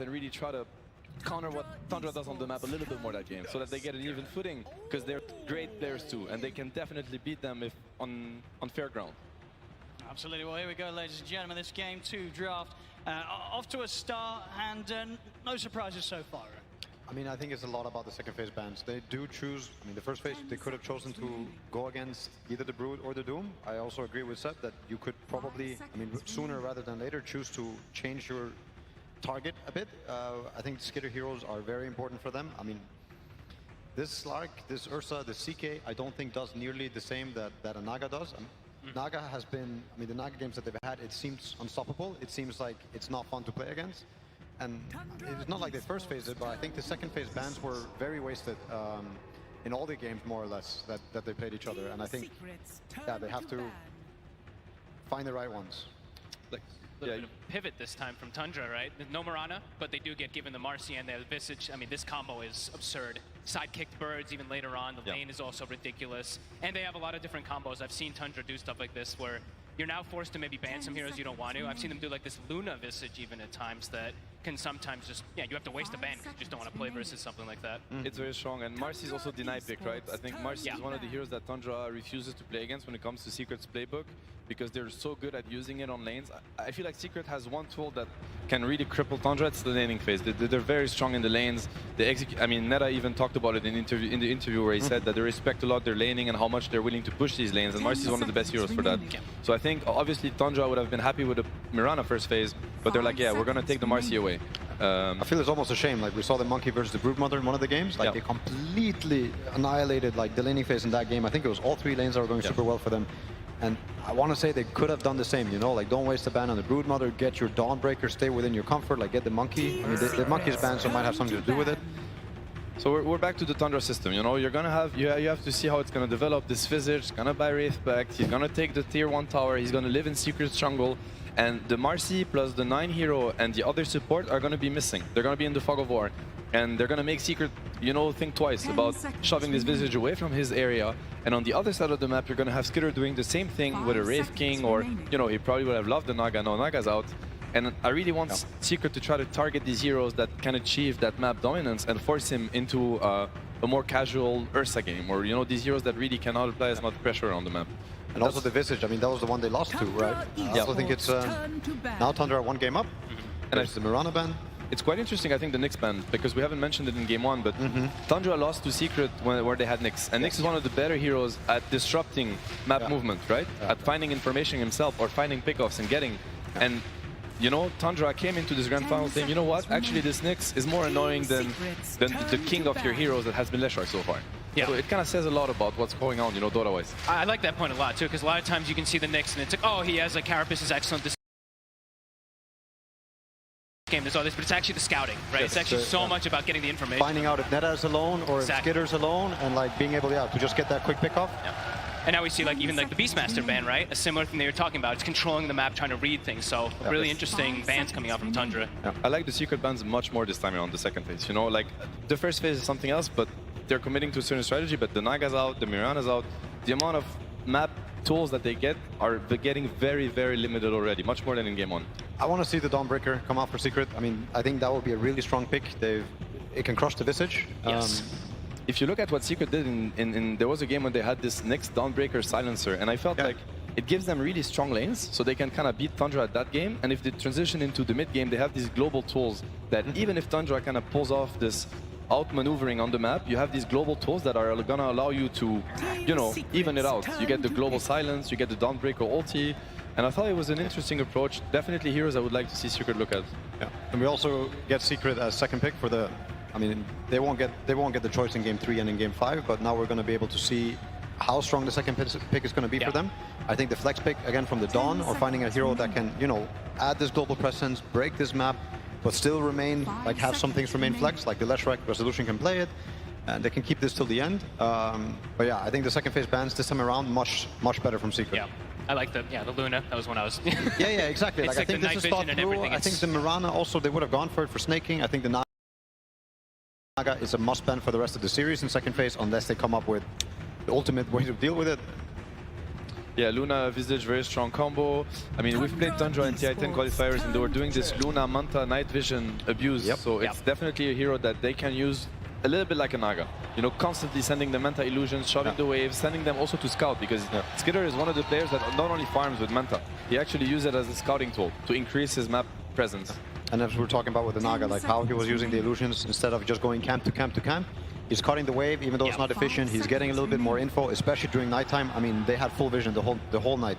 and really try to counter what TUNDRA does on the map a little bit more that game, so that they get an even footing, because they're great players too, and they can definitely beat them if on fair ground. Absolutely. Well, here we go, ladies and gentlemen. This game 2 draft off to a start, and no surprises so far. I mean, I think it's a lot about the second phase bans. They do choose, I mean, the first phase, they could have chosen to go against either the Brood or the Doom. I also agree with Seb that you could probably, I mean, sooner rather than later, choose to change your target a bit. I think skitter heroes are very important for them. I mean, this Slark, this Ursa, the CK, I don't think does nearly the same that a Naga does. Naga has been, I mean, the Naga games that they've had, it seems unstoppable. It seems like it's not fun to play against. And it's not like they first phased it, but I think the second phase bans were very wasted in all the games, more or less, that they played each other. And I think, yeah, they have to find the right ones. Like, a little bit of pivot this time from TUNDRA, right? No Mirana, but they do get given the Marcy and the Visage. I mean, this combo is absurd. Side-kicked birds even later on. The lane is also ridiculous. And they have a lot of different combos. I've seen TUNDRA do stuff like this where you're now forced to maybe ban some heroes you don't want to. I've seen them do like this Luna Visage even at times that can sometimes just, yeah, you have to waste a ban because you just don't want to play versus something like that. It's very strong, and Marcy is also denied pick, right? I think Marcy is one of the heroes that TUNDRA refuses to play against when it comes to Secret's playbook, because they're so good at using it on lanes. I feel like Secret has one tool that can really cripple TUNDRA. It's the laning phase. They're very strong in the lanes. They execute. I mean, Neta even talked about it in the interview where he said that they respect a lot their laning and how much they're willing to push these lanes, and Marcy is one of the best heroes for that. So I think obviously TUNDRA would have been happy with the Mirana first phase, but they're like, yeah, we're gonna take the Marcy away. I feel it's almost a shame. Like we saw the Monkey versus the Broodmother in one of the games. Like they completely annihilated like the laning phase in that game. I think it was all 3 lanes that were going super well for them. And I want to say they could have done the same, you know, like don't waste a ban on the Broodmother, get your Dawnbreaker, stay within your comfort, like get the Monkey. I mean, the Monkey's banned, so it might have something to do with it. So we're back to the TUNDRA system, you know, you're gonna have, you have to see how it's gonna develop. This Visage is gonna buy Wraith back, he's gonna take the tier 1 tower, he's gonna live in Secret Jungle, and the Marcy plus the 9 hero and the other support are gonna be missing. They're gonna be in the fog of war, and they're gonna make Secret, you know, think twice about shoving this Visage away from his area. And on the other side of the map, you're gonna have Skitter doing the same thing with a Wraith King, or, you know, he probably would have loved the Naga, now Naga's out. And I really want Secret to try to target these heroes that can achieve that map dominance and force him into a more casual Ursa game, or, you know, these heroes that really cannot apply as much pressure on the map. And also the Visage, I mean, that was the one they lost to, right? I also think it's now TUNDRA 1 game up, and it's the Mirana ban. It's quite interesting, I think, the Nyx ban, because we haven't mentioned it in game 1, but TUNDRA lost to Secret where they had Nyx. And Nyx is one of the better heroes at disrupting map movement, right? At finding information himself or finding pickoffs and getting. And, you know, TUNDRA came into this grand final saying, you know what, actually this Nyx is more annoying than the king of your heroes that has been Leshrac so far. Yeah. So it kind of says a lot about what's going on, you know, Dota-wise. I like that point a lot, too, because a lot of times you can see the Nyx and it's like, oh, he has like Carapace is excellent. This game, there's all this, but it's actually the scouting, right? It's actually so much about getting the information. Finding out if Neta is alone or if Skitter's alone, and like being able to just get that quick pickoff. And now we see like even like the Beastmaster ban, right? A similar thing that you're talking about. It's controlling the map, trying to read things. So really interesting bans coming out from TUNDRA. I like the Secret bans much more this time around, the second phase. You know, like the first phase is something else, but they're committing to a certain strategy. But the Naga's out, the Mirana's out. The amount of map tools that they get are getting very, very limited already, much more than in game 1. I want to see the Dawnbreaker come out for Secret. I mean, I think that would be a really strong pick. It can crush the Visage. Yes. If you look at what Secret did there was a game when they had this next Dawnbreaker silencer, and I felt like it gives them really strong lanes, so they can kind of beat TUNDRA at that game. And if they transition into the mid game, they have these global tools that even if TUNDRA kind of pulls off this outmaneuvering on the map, you have these global tools that are gonna allow you to, you know, even it out. You get the global silence, you get the Dawnbreaker ulti, and I thought it was an interesting approach. Definitely heroes I would like to see Secret look at. Yeah, and we also get Secret as second pick for the. I mean, they won't get the choice in game 3 and in game 5, but now we're going to be able to see how strong the second pick is going to be for them. I think the flex pick again from the Dawn, or finding a hero that can, you know, add this global presence, break this map, but still remain, like have some things remain flex, like the Leshrac Resolution can play it, and they can keep this till the end. But yeah, I think the second phase bans this time around much better from Secret. Yeah, I like the Luna. That was when I was. yeah, exactly. Like I think this is thought through. I think the Mirana also they would have gone for it for snaking. I think the Naga is a must ban for the rest of the series in second phase, unless they come up with the ultimate way to deal with it. Yeah, Luna Visage, very strong combo. I mean, we've played Tundra in TI10 qualifiers and they were doing this Luna Manta night vision abuse. So it's definitely a hero that they can use a little bit like a Naga. You know, constantly sending the Manta illusions, shoving the waves, sending them also to scout, because Skitter is one of the players that not only farms with Manta, he actually uses it as a scouting tool to increase his map presence. And as we were talking about with the Naga, like how he was using the illusions instead of just going camp to camp to camp. He's cutting the wave, even though it's not efficient. He's getting a little bit more info, especially during nighttime. I mean, they had full vision the whole night.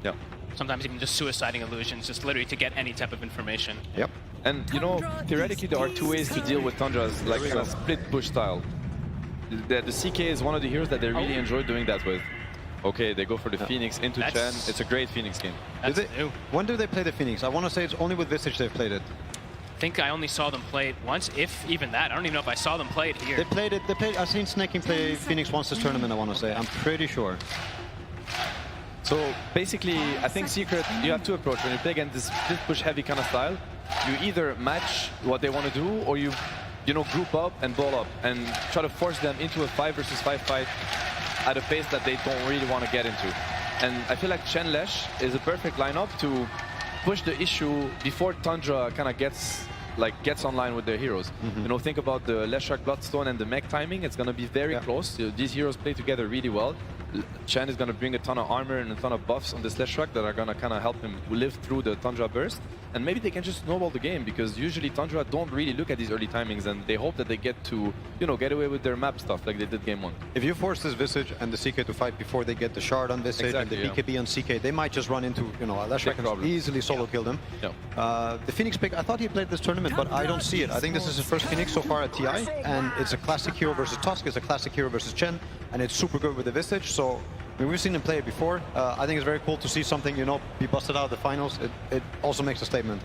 Yeah. Sometimes even just suiciding illusions, just literally to get any type of information. Yep. And you know, theoretically, there are two ways to deal with Tundras, like a split push style. The CK is one of the heroes that they really enjoy doing that with. Okay, they go for the Phoenix into Chen. It's a great Phoenix game. When do they play the Phoenix? I want to say it's only with Visage they've played it. I think I only saw them play it once, if even that. I don't even know if I saw them play it here. They played it. I've seen Snaking play Phoenix once this tournament, I want to say. I'm pretty sure. So basically, I think Secret, you have two approaches. When you play against this split push heavy kind of style, you either match what they want to do, or you know, group up and ball up and try to force them into a 5 versus 5 fight at a pace that they don't really want to get into. And I feel like Chen Lesh is a perfect lineup to push the issue before Tundra kind of gets online with their heroes. You know, think about the Leshrac Bloodstone and the mech timing. It's going to be very close. These heroes play together really well. Chen is going to bring a ton of armor and a ton of buffs on this Leshrac that are going to kind of help him live through the Tundra burst. And maybe they can just snowball the game, because usually Tundra don't really look at these early timings and they hope that they get to, you know, get away with their map stuff like they did game 1. If you force this Visage and the CK to fight before they get the shard on Visage and the BKB on CK, they might just run into, you know, Leshrac can easily solo kill them. The Phoenix pick, I thought he played this tournament, but I don't see it. I think this is his first Phoenix so far at TI, and it's a classic hero versus Tusk, it's a classic hero versus Chen, and it's super good with the Visage. So I mean, we've seen him play it before. I think it's very cool to see something, you know, be busted out of the finals. It also makes a statement.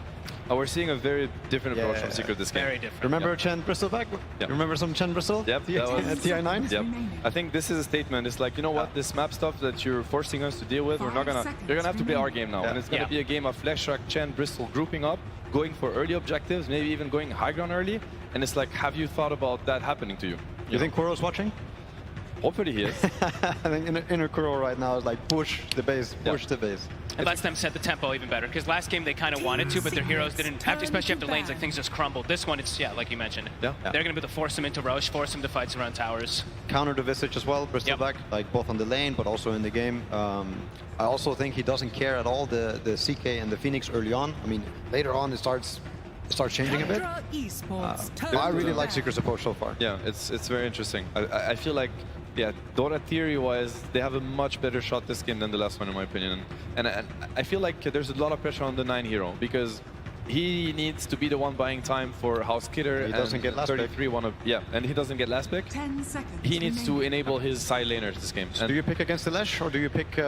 We're seeing a very different approach from Secret this game. Very different. Remember Chen Bristol back? Remember some Chen Bristol? Yep. At TI9? Yep. I think this is a statement. It's like, you know what, this map stuff that you're forcing us to deal with, you're gonna have to play our game now. And it's gonna be a game of Leshrac, Chen, Bristol grouping up, going for early objectives, maybe even going high ground early. And it's like, have you thought about that happening to you? You think Kuro's watching? Hopefully he is. I think inner Kuro right now is like push the base, push the base. It lets them set the tempo even better, because last game they kind of wanted to, but their heroes didn't have to, especially after lanes, like things just crumbled. This one, it's, like you mentioned. They're going to be able to force them into Roche, force them to fights around towers. Counter the Visage as well, Bristol back, like both on the lane, but also in the game. I also think he doesn't care at all, the CK and the Phoenix early on. I mean, later on it starts changing a bit. I really like Secret's approach so far. Yeah, it's very interesting. I feel like, Dota theory-wise, they have a much better shot this game than the last one, in my opinion. And I feel like there's a lot of pressure on the 9 hero, because he needs to be the one buying time for House Kidder. He doesn't get last 33 pick. And he doesn't get last pick. 10 seconds. He needs to enable his side laners this game. So do you pick against the Lesh, or do you pick... you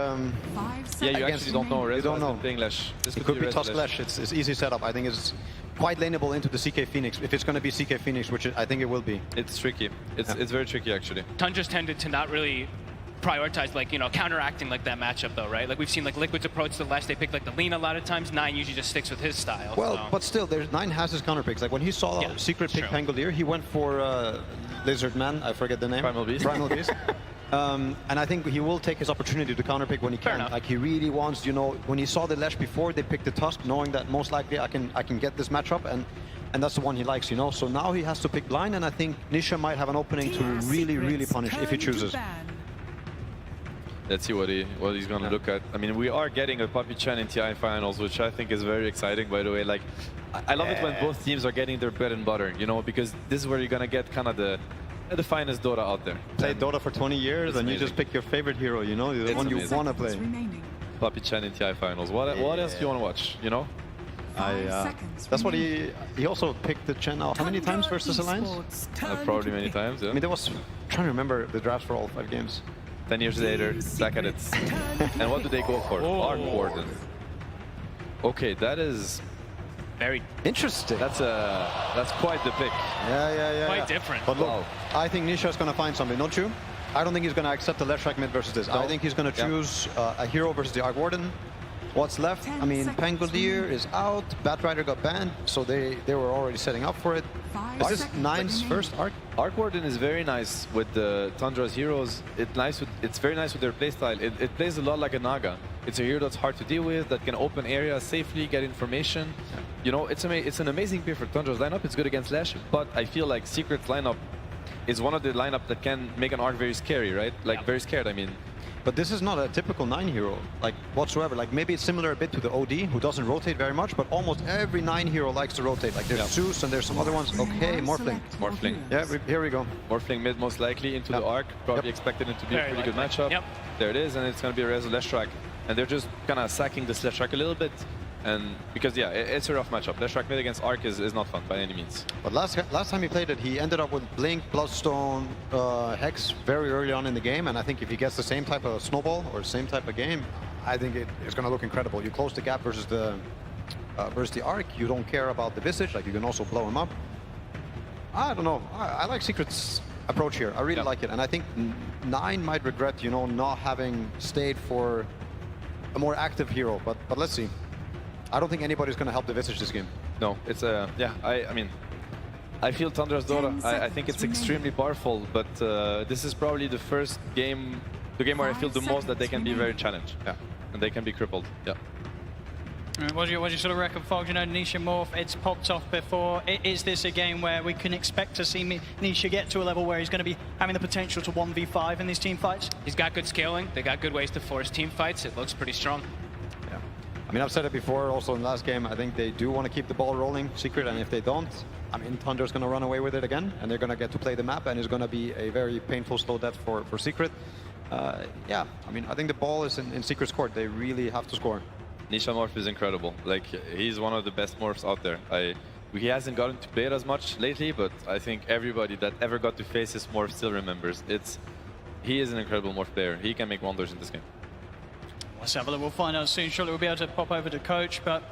actually don't know. You don't know. Playing Lesh. This could be Tusk Lesh. It's easy setup. I think it's quite laneable into the CK Phoenix, if it's going to be CK Phoenix, which I think it will be. It's tricky. It's very tricky, actually. Tundra's tended to not really prioritize, like, you know, counteracting like that matchup though, right? Like we've seen like Liquid's approach to the Lesh, they pick like the lean a lot of times. 9 usually just sticks with his style. Well, but still, 9 has his counter picks. Like when he saw Secret pick Pangolier, he went for Lizard Man, I forget the name. Primal Beast. Primal Beast. And I think he will take his opportunity to counterpick when he can. Like he really wants, you know, when he saw the Lesh before, they picked the Tusk, knowing that most likely I can get this matchup, and that's the one he likes, you know. So now he has to pick blind, and I think Nisha might have an opening to really punish if he chooses. Let's see what he's going to look at. I mean, we are getting a Puppy Chen in TI finals, which I think is very exciting, by the way. Like, I love it when both teams are getting their bread and butter, you know, because this is where you're going to get kind of the finest Dota out there. Played Dota for 20 years, and you just pick your favorite hero, you know, the one you want to play. Puppy Chen in TI finals. What else do you want to watch, you know? That's what he also picked the Chen out. How many times versus Alliance? Probably many times, yeah. I mean, there was, I'm trying to remember the drafts for all 5 games. 10 years later, back at it. And what do they go for? WArden. Okay, that is very interesting. That's quite the pick. Yeah. Quite different. But look, I think Nisha is going to find something, don't you? I don't think he's going to accept the Leshrac mid versus this. No. I think he's going to choose a hero versus the WArden. what's left? I mean, Pangolier is out, Batrider got banned, so they were already setting up for it. Is this Nine's first arc? WArden is very nice with the Tundra's heroes. It's very nice with their playstyle. It plays a lot like a Naga. It's a hero that's hard to deal with, that can open areas safely, get information. You know, it's an amazing pick for Tundra's lineup. It's good against Lash, but I feel like Secret's lineup is one of the lineup that can make an arc very scary, right? Like very scared, I mean. But this is not a typical 9 hero, like whatsoever. Like maybe it's similar a bit to the OD, who doesn't rotate very much, but almost every 9 hero likes to rotate. Like there's Zeus and there's some other ones. Okay, Morphling. Morphling. Yeah, here we go. Morphling mid most likely into the arc. Probably expected it to be a pretty good matchup. There it is, and it's going to be a Rezo Leshrac. And they're just kind of sacking this Leshrac a little bit. And because, yeah, it's a rough matchup. Leshrac mid against Arc is not fun by any means. But last time he played it, he ended up with Blink, Bloodstone, Hex very early on in the game. And I think if he gets the same type of snowball or same type of game, I think it's going to look incredible. You close the gap versus the Arc. You don't care about the Visage. Like, you can also blow him up. I don't know. I like Secret's approach here. I really like it. And I think 9 might regret, you know, not having stayed for a more active hero. But let's see. I don't think anybody's going to help the Visage this game. No, it's I mean, I feel Tundra's Dora. I think it's extremely powerful, but this is probably the first game, the game where I feel the most that they can be very challenged. Yeah, and they can be crippled. Yeah. What do you sort of reckon, Fogs? You know, Nisha Morph, it's popped off before. Is this a game where we can expect to see Nisha get to a level where he's going to be having the potential to 1v5 in these team fights? He's got good scaling. They got good ways to force team fights. It looks pretty strong. Yeah. I mean, I've said it before also in the last game. I think they do want to keep the ball rolling, Secret, and if they don't, I mean, Tundra's going to run away with it again, and they're going to get to play the map, and it's going to be a very painful slow death for Secret. Yeah, I mean, I think the ball is in Secret's court. They really have to score. Nisha Morph is incredible. Like, he's one of the best morphs out there. He hasn't gotten to play it as much lately, but I think everybody that ever got to face his morph still remembers. He is an incredible morph player. He can make wonders in this game. Let's have a look. We'll find out soon. Surely we'll be able to pop over to Coach, but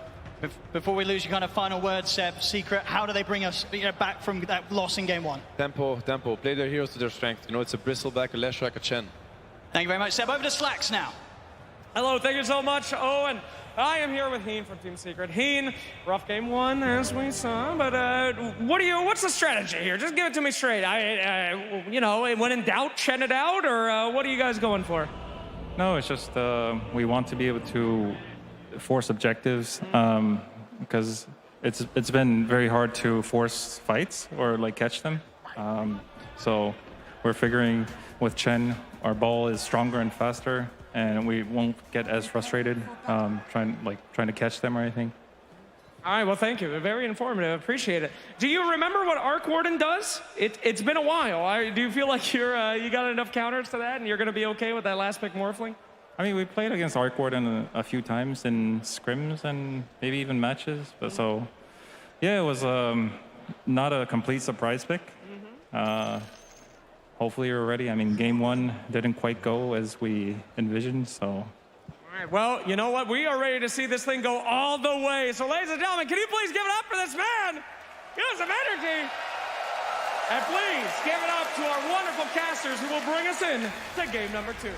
before we lose your kind of final word, Seb, Secret, how do they bring us back from that loss in game 1? Tempo. Play their heroes to their strength. You know, it's a Bristleback, a Leshrac, a Chen. Thank you very much, Seb. Over to Slacks now. Hello, thank you so much, Owen. I am here with Heen from Team Secret. Heen, rough game 1, as we saw, but what's the strategy here? Just give it to me straight. You know, when in doubt, Chen it out, or what are you guys going for? No, it's just we want to be able to force objectives because it's been very hard to force fights or like catch them. So we're figuring with Chen, our ball is stronger and faster, and we won't get as frustrated trying to catch them or anything. All right, well, thank you. Very informative. Appreciate it. Do you remember what WArden does? It's been a while. Do you feel like you got enough counters to that, and you're going to be okay with that last pick Morphling? I mean, we played against WArden a few times in scrims and maybe even matches. But so, yeah, it was not a complete surprise pick. Hopefully you're ready. I mean, game 1 didn't quite go as we envisioned, so. All right, well, you know what? We are ready to see this thing go all the way. So, ladies and gentlemen, can you please give it up for this man? Give us some energy. And please give it up to our wonderful casters who will bring us in to game number 2.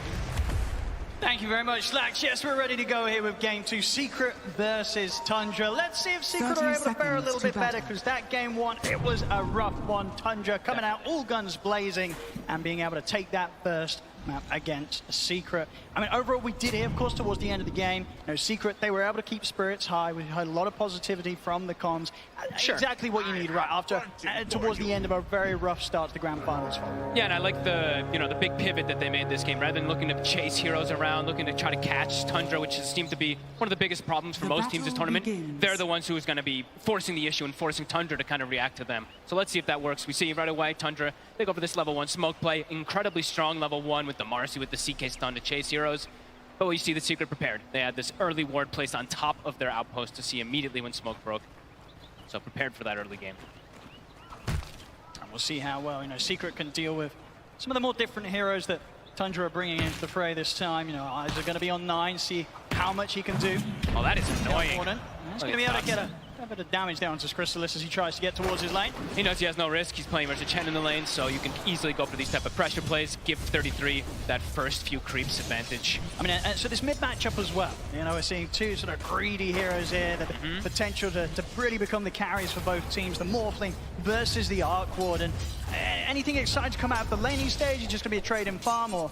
Thank you very much, Slacks. Yes, we're ready to go here with game 2, Secret versus Tundra. Let's see if Secret are able to fare a little bit better, because that game 1, it was a rough one. Tundra coming out all guns blazing and being able to take that first map against Secret. I mean, overall, we did hear, of course, towards the end of the game, you know, Secret, they were able to keep spirits high. We heard a lot of positivity from the comms. Sure. Exactly what you need right after, towards the end of a very rough start to the grand finals. Yeah, and I like the big pivot that they made this game. Rather than looking to chase heroes around, looking to try to catch Tundra, which seemed to be one of the biggest problems for most teams this tournament. They're the ones who's going to be forcing the issue and forcing Tundra to kind of react to them. So let's see if that works. We see right away, Tundra, they go for this level 1 smoke play. Incredibly strong level 1 with the Marcy, with the CK stun to chase heroes. But we see the Secret prepared. They had this early ward placed on top of their outpost to see immediately when smoke broke. So prepared for that early game. And we'll see how well, you know, Secret can deal with some of the more different heroes that Tundra are bringing into the fray this time. You know, eyes are going to be on 9, see how much he can do. Oh, that is annoying. He's going to be able to get a A bit of damage down to Crystallis as he tries to get towards his lane. He knows he has no risk. He's playing versus Chen in the lane, so you can easily go for these type of pressure plays. Give 33 that first few creeps advantage. I mean, so this mid matchup as well. You know, we're seeing two sort of greedy heroes here that have potential to really become the carries for both teams. The Morphling versus the WArden. Anything exciting to come out of the laning stage? Is just going to be a trade and farm, or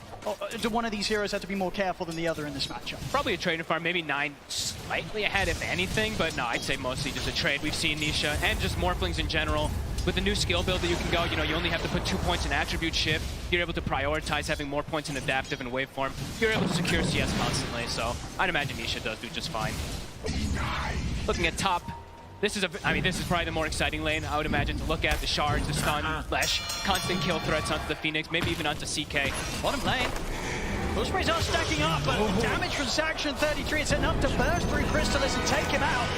do one of these heroes have to be more careful than the other in this matchup? Probably a trade and farm, maybe 9 slightly ahead if anything, but no, I'd say mostly just a trade. We've seen Nisha and just Morphlings in general. With the new skill build that you can go, you know, you only have to put 2 points in attribute shift. You're able to prioritize having more points in adaptive and waveform. You're able to secure CS constantly, so I'd imagine Nisha does do just fine. Looking at top, this is probably the more exciting lane, I would imagine, to look at. The shards, the stun, flash, constant kill threats onto the Phoenix, maybe even onto CK. Bottom lane. Those sprays are stacking up, but damage from Saxon 33. It's enough to burst through Crystallis and take him out.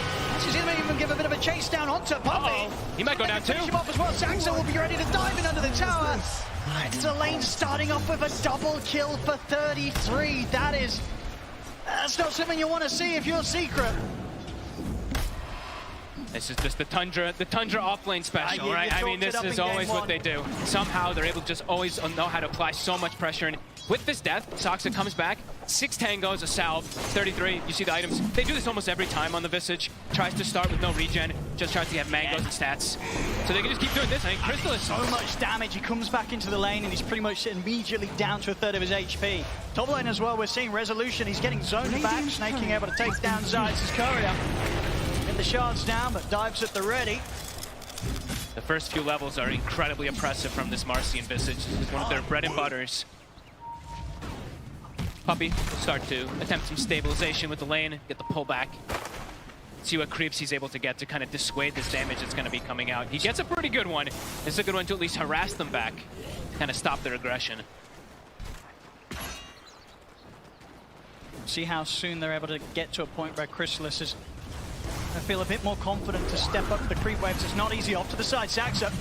She's going to even give a bit of a chase down onto Puppey. He might go down too. Finish him off as well. Saxon will be ready to dive in under the tower. It's a lane starting off with a double kill for 33. That's not something you want to see if you're Secret. This is just the Tundra offlane special, right? I mean, this is always what they do. Somehow they're able to just always know how to apply so much pressure. And with this death, Soxa comes back, 6 tangos, a salve, 33. You see the items. They do this almost every time on the Visage. Tries to start with no regen, just tries to get mangoes and stats. So they can just keep doing this. I think Crystallis. So much damage. He comes back into the lane and he's pretty much immediately down to a third of his HP. Top lane as well, we're seeing Resolution. He's getting zoned back, Snaking able to take down Zayt's courier. Get the shards down, but dives at the ready. The first few levels are incredibly impressive from this Marcy and Visage. It's one of their bread and butters. Puppey will start to attempt some stabilization with the lane, get the pullback. See what creeps he's able to get to kind of dissuade this damage that's going to be coming out. He gets a pretty good one. It's a good one to at least harass them back, kind of stop their aggression. See how soon they're able to get to a point where Crystallis is, I feel, a bit more confident to step up the creep waves. It's not easy. Off to the side, Saxa.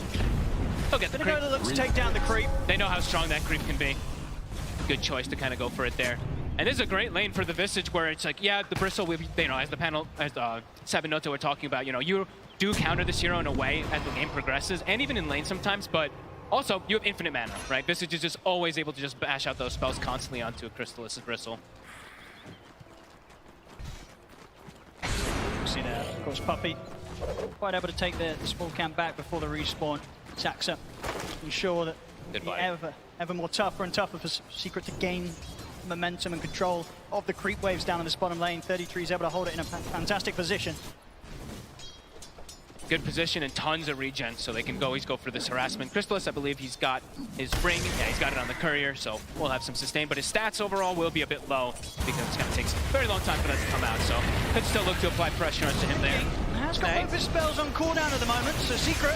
He'll get the creep. Gonna look to take down the creep. They know how strong that creep can be. Good choice to kind of go for it there. And this is a great lane for the Visage where it's like, yeah, the Bristle, you know, as the panel, as Sabinoto were talking about, you know, you do counter this hero in a way as the game progresses, and even in lane sometimes, but also you have infinite mana, right? Visage is just always able to just bash out those spells constantly onto a Crystallis' Bristle. See there, of course, Puppey quite able to take the small camp back before the respawn. Saxa ensure that ever more tougher and tougher for Secret to gain momentum and control of the creep waves down in this bottom lane. 33 is able to hold it in a fantastic position. Good position and tons of regen, so they can always go for this harassment. Crystallis, I believe he's got his ring. Yeah, he's got it on the courier, so we'll have some sustain. But his stats overall will be a bit low because it's going to take a very long time for that to come out. So could still look to apply pressure onto him there. He has got both his spells on cooldown at the moment, so Secret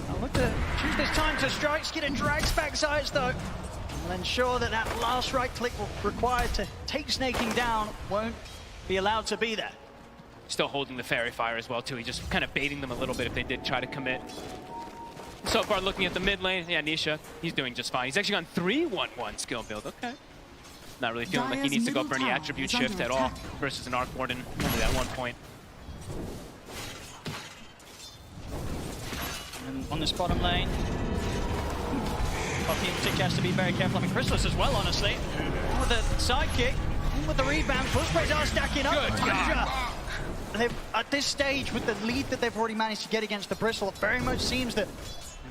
I'll look to choose this time to strike. Skid and drags back Zayt though. We'll ensure that that last right click required to take Snaking down won't be allowed to be there. Still holding the Fairy Fire as well too. He's just kind of baiting them a little bit if they did try to commit. So far looking at the mid lane, yeah, Nisha, he's doing just fine. He's actually gone 3-1-1 skill build, okay. Not really feeling like he needs to go for any attribute shift at all versus an WArden, only that 1 point. And on this bottom lane, Puppey in particular has to be very careful. I mean, Crystallis as well, honestly. With the sidekick, with the rebound, full sprays are stacking up. Good job. At this stage, with the lead that they've already managed to get against the Bristle, it very much seems that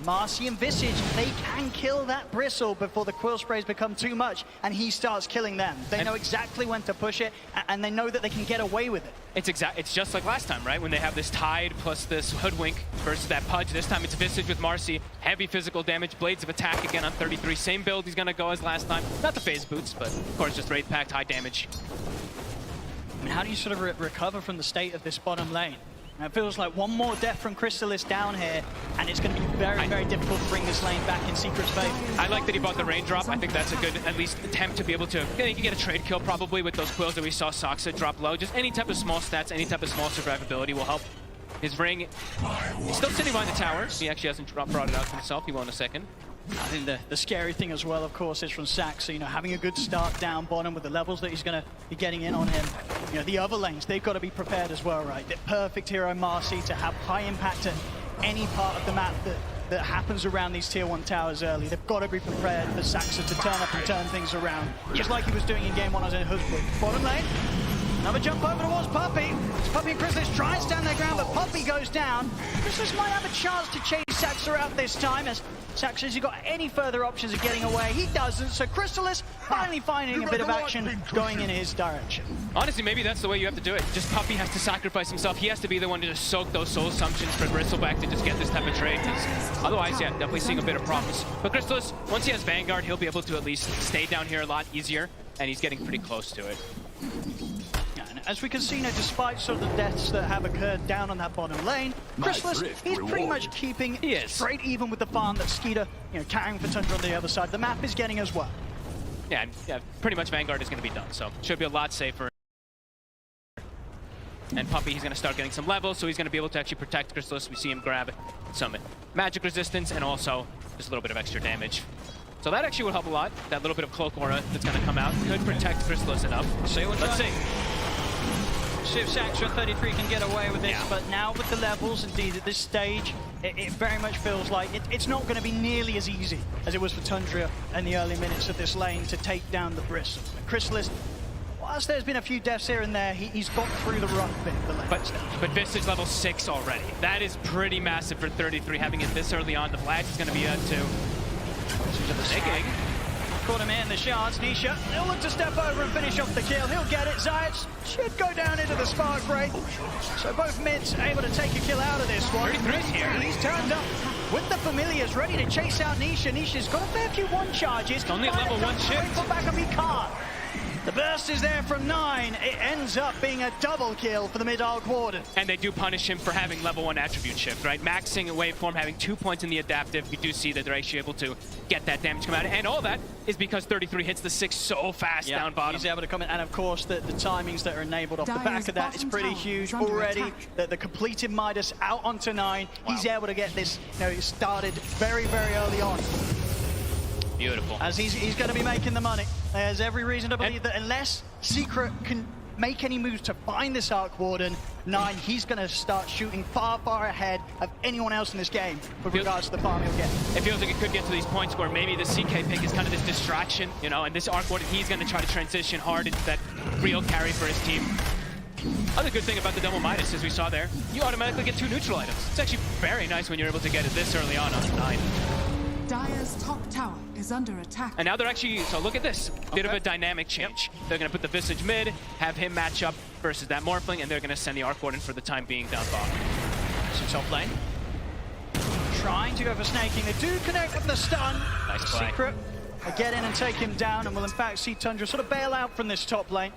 Marcy and Visage, they can kill that Bristle before the quill sprays become too much and he starts killing them. They know exactly when to push it, and they know that they can get away with it. It's just like last time, right? When they have this Tide plus this Hoodwink versus that Pudge. This time it's Visage with Marcy. Heavy physical damage, Blades of Attack again on 33. Same build he's gonna go as last time. Not the phase boots, but of course just Wraith Pact, high damage. I mean, how do you sort of recover from the state of this bottom lane? And it feels like one more death from Crystallis down here, and it's going to be very, very difficult to bring this lane back in Secret's favor. I like that he bought the raindrop. I think that's a good, at least, attempt to be able to, he can get a trade kill probably with those quills that we saw Soxa drop low. Just any type of small stats, any type of small survivability will help. His ring, he's still sitting behind the tower. He actually hasn't brought it out to himself. He will in a second. I think the scary thing as well, of course, is from Saxa, you know, having a good start down bottom with the levels that he's going to be getting in on him. You know, the other lanes, they've got to be prepared as well, right? The perfect hero Marcy to have high impact at any part of the map that happens around these tier 1 towers early. They've got to be prepared for Saxa to turn up and turn things around, just like he was doing in game 1 as in Hoodwood. Bottom lane. Another jump over towards Puppey. Puppey and Chrysalis try and stand their ground, but Puppey goes down. Chrysalis might have a chance to chase Saxa out this time, as Saxa, has he got any further options of getting away? He doesn't, so Chrysalis finally finding a bit of action going in his direction. Honestly, maybe that's the way you have to do it. Just Puppey has to sacrifice himself. He has to be the one to just soak those soul assumptions for Bristleback to just get this type of trade. Otherwise, yeah, definitely seeing a bit of promise. But Chrysalis, once he has Vanguard, he'll be able to at least stay down here a lot easier, and he's getting pretty close to it. As we can see now, despite sort of the deaths that have occurred down on that bottom lane, Chrysalis, he's pretty much keeping straight even with the farm that Skeeter, you know, carrying for Tundra on the other side. The map is getting as well. Yeah, pretty much Vanguard is going to be done, so should be a lot safer. And Puppey, he's going to start getting some levels, so he's going to be able to actually protect Chrysalis. We see him grab some magic resistance and also just a little bit of extra damage. So that actually would help a lot. That little bit of cloak aura that's going to come out could protect Chrysalis enough. Let's see. See if Saxa 33 can get away with this, but now with the levels, indeed, at this stage, it very much feels like it's not going to be nearly as easy as it was for Tundra in the early minutes of this lane to take down the Bristle. Chrysalis, whilst there's been a few deaths here and there, he's got through the rough bit of the lane. But Visage level 6 already. That is pretty massive for 33, having it this early on. The flash is going to be up too. Snaking. Caught him in the shards. Nisha, he'll look to step over and finish off the kill. He'll get it. Zayas should go down into the spark break. So both mids able to take a kill out of this one. 33's here. He's turned up with the familiars, ready to chase out Nisha. Nisha's got a fair few one charges. Only a level 1 shift. Put back up, he can't. The burst is there from 9. It ends up being a double kill for the mid-WArden. And they do punish him for having level 1 attribute shift, right? Maxing a waveform, having 2 points in the adaptive. We do see that they're actually able to get that damage come out. And all that is because 33 hits the 6 so fast down bottom. He's able to come in. And of course, the timings that are enabled off the back of that is pretty huge already. The completed Midas out onto 9. Wow. He's able to get this, you know, started very, very early on. Beautiful. As he's going to be making the money. There's every reason to believe that unless Secret can make any moves to find this WArden, 9, he's going to start shooting far, far ahead of anyone else in this game with regards to the farm he'll get. It feels like it could get to these points where maybe the CK pick is kind of this distraction, you know, and this WArden, he's going to try to transition hard into that real carry for his team. Other good thing about the double Midas, as we saw there, you automatically get 2 neutral items. It's actually very nice when you're able to get it this early on 9. Dire's top tower is under attack. And now they're actually, so look at this, bit of a dynamic change. Yep. They're going to put the Visage mid, have him match up versus that Morphling, and they're going to send the WArden for the time being down bottom. So top lane. Trying to go for snaking. They do connect with the stun. Nice play. Secret. They get in and take him down, and will in fact see Tundra sort of bail out from this top lane.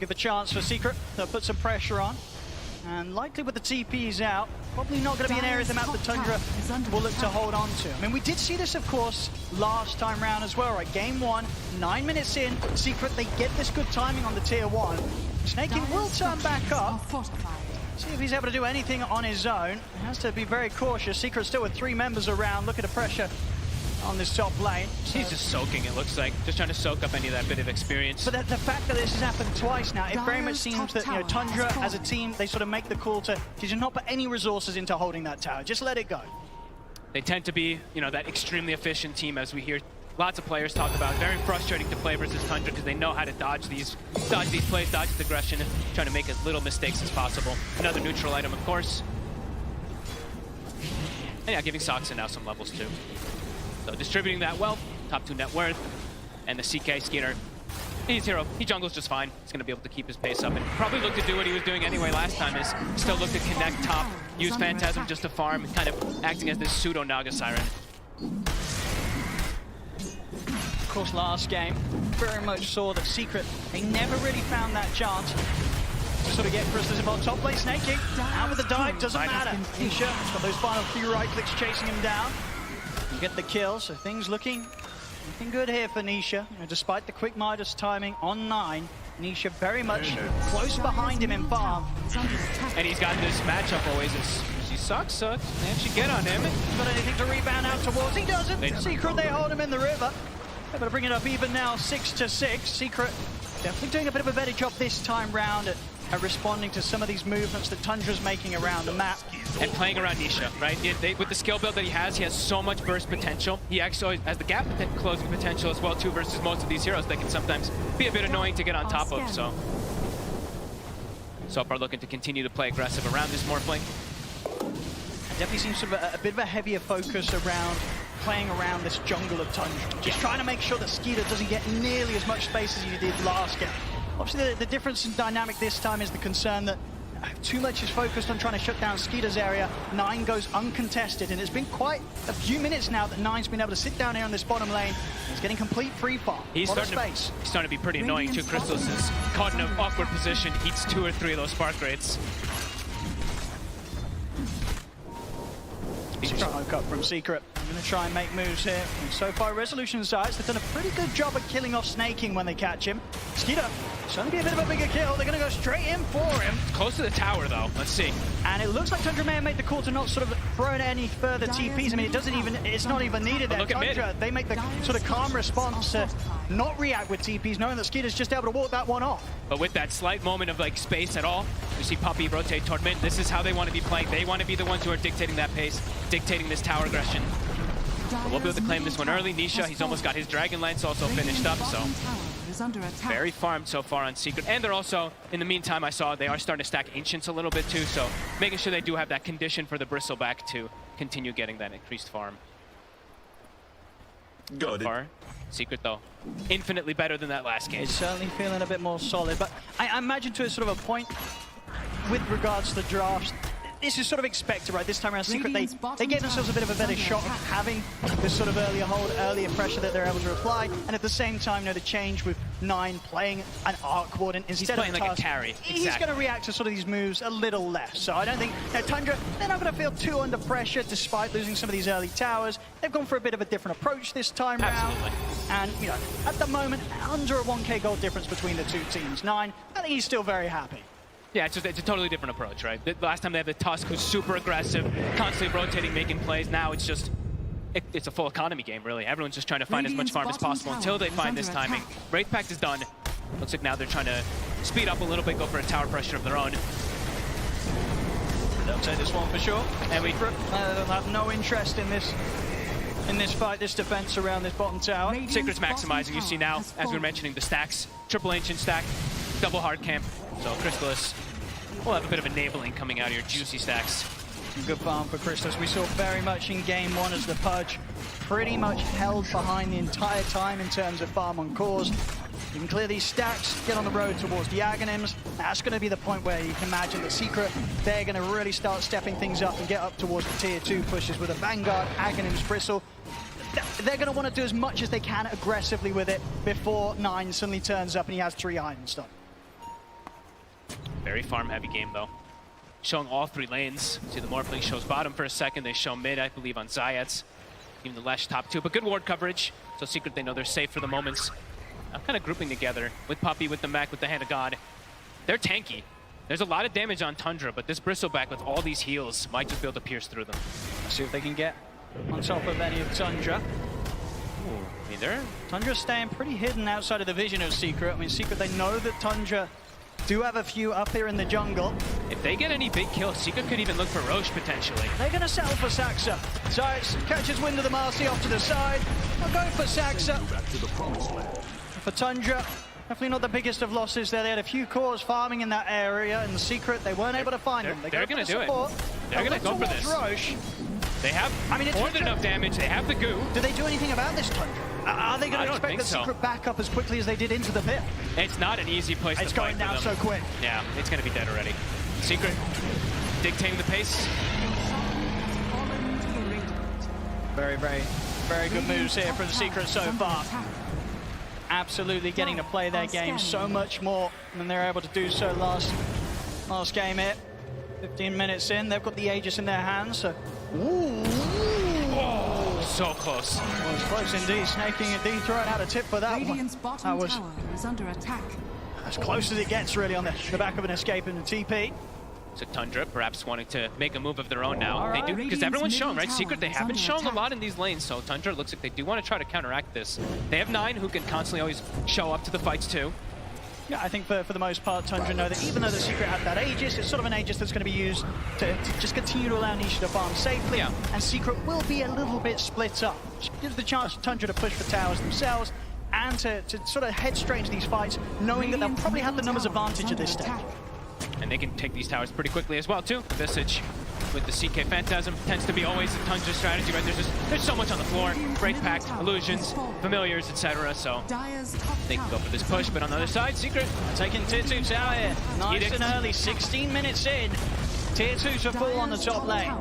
Give a chance for Secret. They'll put some pressure on. And likely with the TPs out, probably not going to be an area of the map that Tundra will look to hold on to. I mean, we did see this, of course, last time round as well, right? Game 1, 9 minutes in, Secret, they get this good timing on the tier 1. Snaking will turn back up. See if he's able to do anything on his own. He has to be very cautious. Secret still with 3 members around, looking to pressure on this top lane. He's just soaking, it looks like. Just trying to soak up any of that bit of experience. But the fact that this has happened twice now, it very much seems that, you know, Tundra as a team, they sort of make the call to just not put any resources into holding that tower. Just let it go. They tend to be, you know, that extremely efficient team, as we hear lots of players talk about. Very frustrating to play versus Tundra because they know how to dodge these plays, dodge the aggression, trying to make as little mistakes as possible. Another neutral item, of course. And yeah, giving Soxon now some levels too. So distributing that wealth, top 2 net worth, and the CK Skeeter, he's hero. He jungles just fine. He's going to be able to keep his pace up and probably look to do what he was doing anyway last time, is still look to connect top, use Phantasm just to farm, kind of acting as this pseudo Naga Siren. Of course, last game, very much saw that Secret, they never really found that chance to sort of get Chrysalis involved. Top lane snaking, out with the dive, doesn't matter. Nisha's got those final few right clicks chasing him down. You get the kill, so things looking good here for Nisha. You know, despite the quick Midas timing on 9, Nisha very much close behind him in farm. And he's got this matchup always. He's sucks. They actually get on him. Got anything to rebound out towards? He doesn't. Secret, they hold him in the river. Able to bring it up even now, 6-6. Secret definitely doing a bit of a better job this time round at responding to some of these movements that Tundra's making around the map. And playing around Nisha, right? With the skill build that he has so much burst potential. He actually has the gap closing potential as well too versus most of these heroes that can sometimes be a bit annoying to get on top of. So far looking to continue to play aggressive around this Morphling. Definitely seems sort of a bit of a heavier focus around playing around this jungle of Tundra. Just trying to make sure that Skeeter doesn't get nearly as much space as he did last game. Obviously, the difference in dynamic this time is the concern that too much is focused on trying to shut down Skeeter's area. 9 goes uncontested, and it's been quite a few minutes now that 9's been able to sit down here on this bottom lane. He's getting complete free farm. He's starting to be pretty annoying too. Crystallis is caught in an awkward position, eats 2 or 3 of those spark rates. Strong cut from Secret. I'm going to try and make moves here. And so far, Resolution sides, they've done a pretty good job at killing off Snaking when they catch him. Skeeter, it's going to be a bit of a bigger kill. They're going to go straight in for him. Close to the tower, though. Let's see. And it looks like Tundra may have made the call to not sort of throw in any further TPs. I mean, it's not even needed there. Tundra, they make the sort of calm response to not react with TPs, knowing that Skeeter's just able to walk that one off. But with that slight moment of like space at all, you see Puppey rotate toward mid. This is how they want to be playing. They want to be the ones who are dictating that pace, dictating this tower aggression. But we'll be able to claim this one early. Nisha, he's almost got his Dragon Lance also finished up, so very farmed so far on Secret. And they're also, in the meantime, I saw they are starting to stack Ancients a little bit too, so making sure they do have that condition for the Bristleback to continue getting that increased farm. So far, Secret though, infinitely better than that last game. It's certainly feeling a bit more solid, but I imagine to a sort of a point with regards to the drafts, this is sort of expected, right? This time around, Secret, they get themselves a bit of a better shot of having this sort of earlier hold, earlier pressure that they're able to apply, and at the same time, the change with 9 playing an Arc Warden instead of like a carry. He's going to react to sort of these moves a little less. So I don't think Tundra, they're not going to feel too under pressure despite losing some of these early towers. They've gone for a bit of a different approach this time round. And at the moment, under a 1k gold difference between the two teams. 9, I think he's still very happy. Yeah, it's a totally different approach, right? The last time they had the Tusk, who's super aggressive, constantly rotating, making plays. Now it's just, it's a full economy game, really. Everyone's just trying to find as much farm as possible until they find this timing. Wraith Pact is done. Looks like now they're trying to speed up a little bit, go for a tower pressure of their own. They'll take this one for sure. And we they'll have no interest in this fight, this defense around this bottom tower. Secret's maximizing. You see now, as we were mentioning, the stacks. Triple Ancient stack, double hard camp. So Crystallis will have a bit of enabling coming out of your juicy stacks. Good farm for Crystallis. We saw very much in game 1 as the Pudge pretty much held behind the entire time in terms of farm on cores. You can clear these stacks, get on the road towards the Aghanims. That's going to be the point where you can imagine that Secret, they're going to really start stepping things up and get up towards the tier 2 pushes with a Vanguard, Aghanims, Bristle. They're going to want to do as much as they can aggressively with it before 9 suddenly turns up and he has 3 Irons done. Very farm-heavy game, though. Showing all 3 lanes. See, the Morphling shows bottom for a second. They show mid, I believe, on Zayats. Even the Lesh top 2. But good ward coverage. So Secret, they know they're safe for the moments. I'm kind of grouping together with Puppey, with the mech, with the Hand of God. They're tanky. There's a lot of damage on Tundra, but this Bristleback with all these heals might just be able to pierce through them. Let's see if they can get on top of any of Tundra. I mean, Tundra's staying pretty hidden outside of the vision of Secret. I mean, Secret, they know that Tundra do have a few up here in the jungle. If they get any big kills, Secret could even look for Roche, potentially. They're going to settle for Saxa. Zayats catches wind of the Marcy off to the side. They'll go for Saxa. For Tundra, definitely not the biggest of losses there. They had a few cores farming in that area. In the Secret, they weren't able to find them. They're going to do it. They're going to go for this. Roche. They have more than enough damage. They have the goo. Do they do anything about this, Tundra? Are they going to expect the Secret back up as quickly as they did into the pit? It's not an easy place to fight. It's going down so quick. Yeah, it's going to be dead already. Secret dictating the pace. Very, very, very good moves here from the Secret so far. Absolutely getting to play their game so much more than they were able to do so last game here. 15 minutes in, they've got the Aegis in their hands, so... Ooh. Oh, so close. Well, it's close indeed. Snaking indeed throwing out a tip for that Radiant's one. Bottom tower is under attack. As close as it gets, really, on the back of an escape in the TP. So Tundra perhaps wanting to make a move of their own now. They do, because Radiant's everyone's shown, middle right? Secret, they tower is have been under showing a attack. lot in these lanes, so Tundra looks like they do want to try to counteract this. They have 9 who can constantly always show up to the fights too. Yeah, I think for the most part, Tundra know that even though the Secret had that Aegis, it's sort of an Aegis that's going to be used to just continue to allow Nisha to farm safely. Yeah. And Secret will be a little bit split up, which gives the chance for Tundra to push for towers themselves and to sort of head straight into these fights, knowing that they'll probably have the numbers advantage at this stage. And they can take these towers pretty quickly as well too. Visage with the CK Phantasm tends to be always the Tundra strategy, right? There's so much on the floor. Break Pact, Illusions, Familiars, etc. So they can go for this push, but on the other side, Secret Taking Tier 2s out here. Nice Edict. and early, 16 minutes in. Tier 2s are full on the top lane.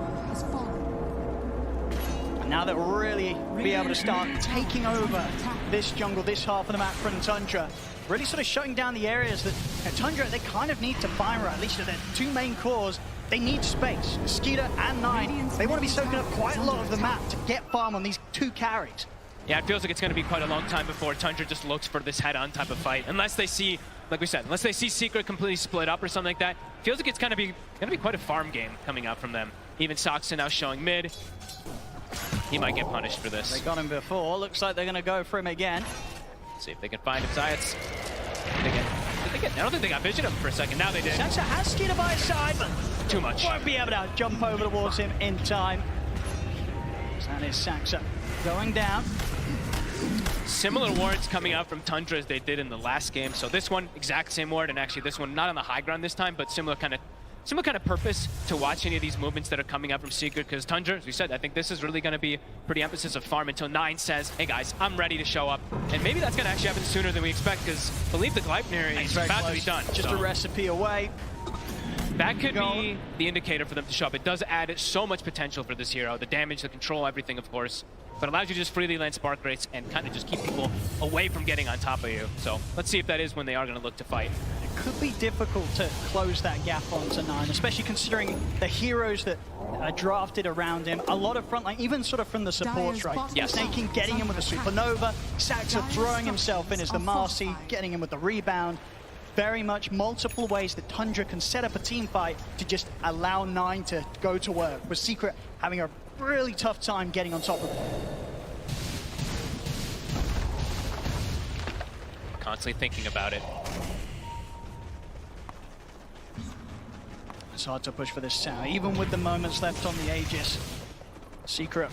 And now they'll really be able to start taking over this jungle, this half of the map from Tundra. Really sort of shutting down the areas that Tundra, they kind of need to fire at least their 2 main cores. They need space. Skeeter and Nine, they want to be soaking up quite a lot of the map to get farm on these 2 carries. Yeah, it feels like it's going to be quite a long time before Tundra just looks for this head-on type of fight. Unless they see, like we said, unless they see Secret completely split up or something like that, feels like it's going to be quite a farm game coming out from them. Even Soxon now showing mid. He might get punished for this. They got him before. Looks like they're going to go for him again. See if they can find him. Zayats. I don't think they got vision of him for a second. Now they did. Saxa has Skeeter by his side, but Too much. won't be able to jump over towards him in time. That is Saxa going down. Similar wards coming out from Tundra as they did in the last game. So this one, exact same ward, and actually this one not on the high ground this time, but similar kind of purpose to watch any of these movements that are coming out from Secret, because Tundra, as we said, I think this is really going to be pretty emphasis of farm until 9 says, hey guys, I'm ready to show up. And maybe that's going to actually happen sooner than we expect, because I believe the Gleipnir is Very about close. to be done. Just so a recipe away. that could be the indicator for them to show up. It does add so much potential for this hero. The damage, the control, everything, of course. But allows you to just freely land spark rates and kind of just keep people away from getting on top of you. So let's see if that is when they are going to look to fight. It could be difficult to close that gap onto 9, especially considering the heroes that are drafted around him. A lot of frontline, even sort of from the supports, right? Yes. Snaking, getting him with the Supernova. Saxa throwing himself in as the Marcy, getting him with the rebound. Very much multiple ways that Tundra can set up a team fight to just allow 9 to go to work, with Secret having a really tough time getting on top of it. Constantly thinking about it. It's hard to push for this tower, even with the moments left on the Aegis. Secret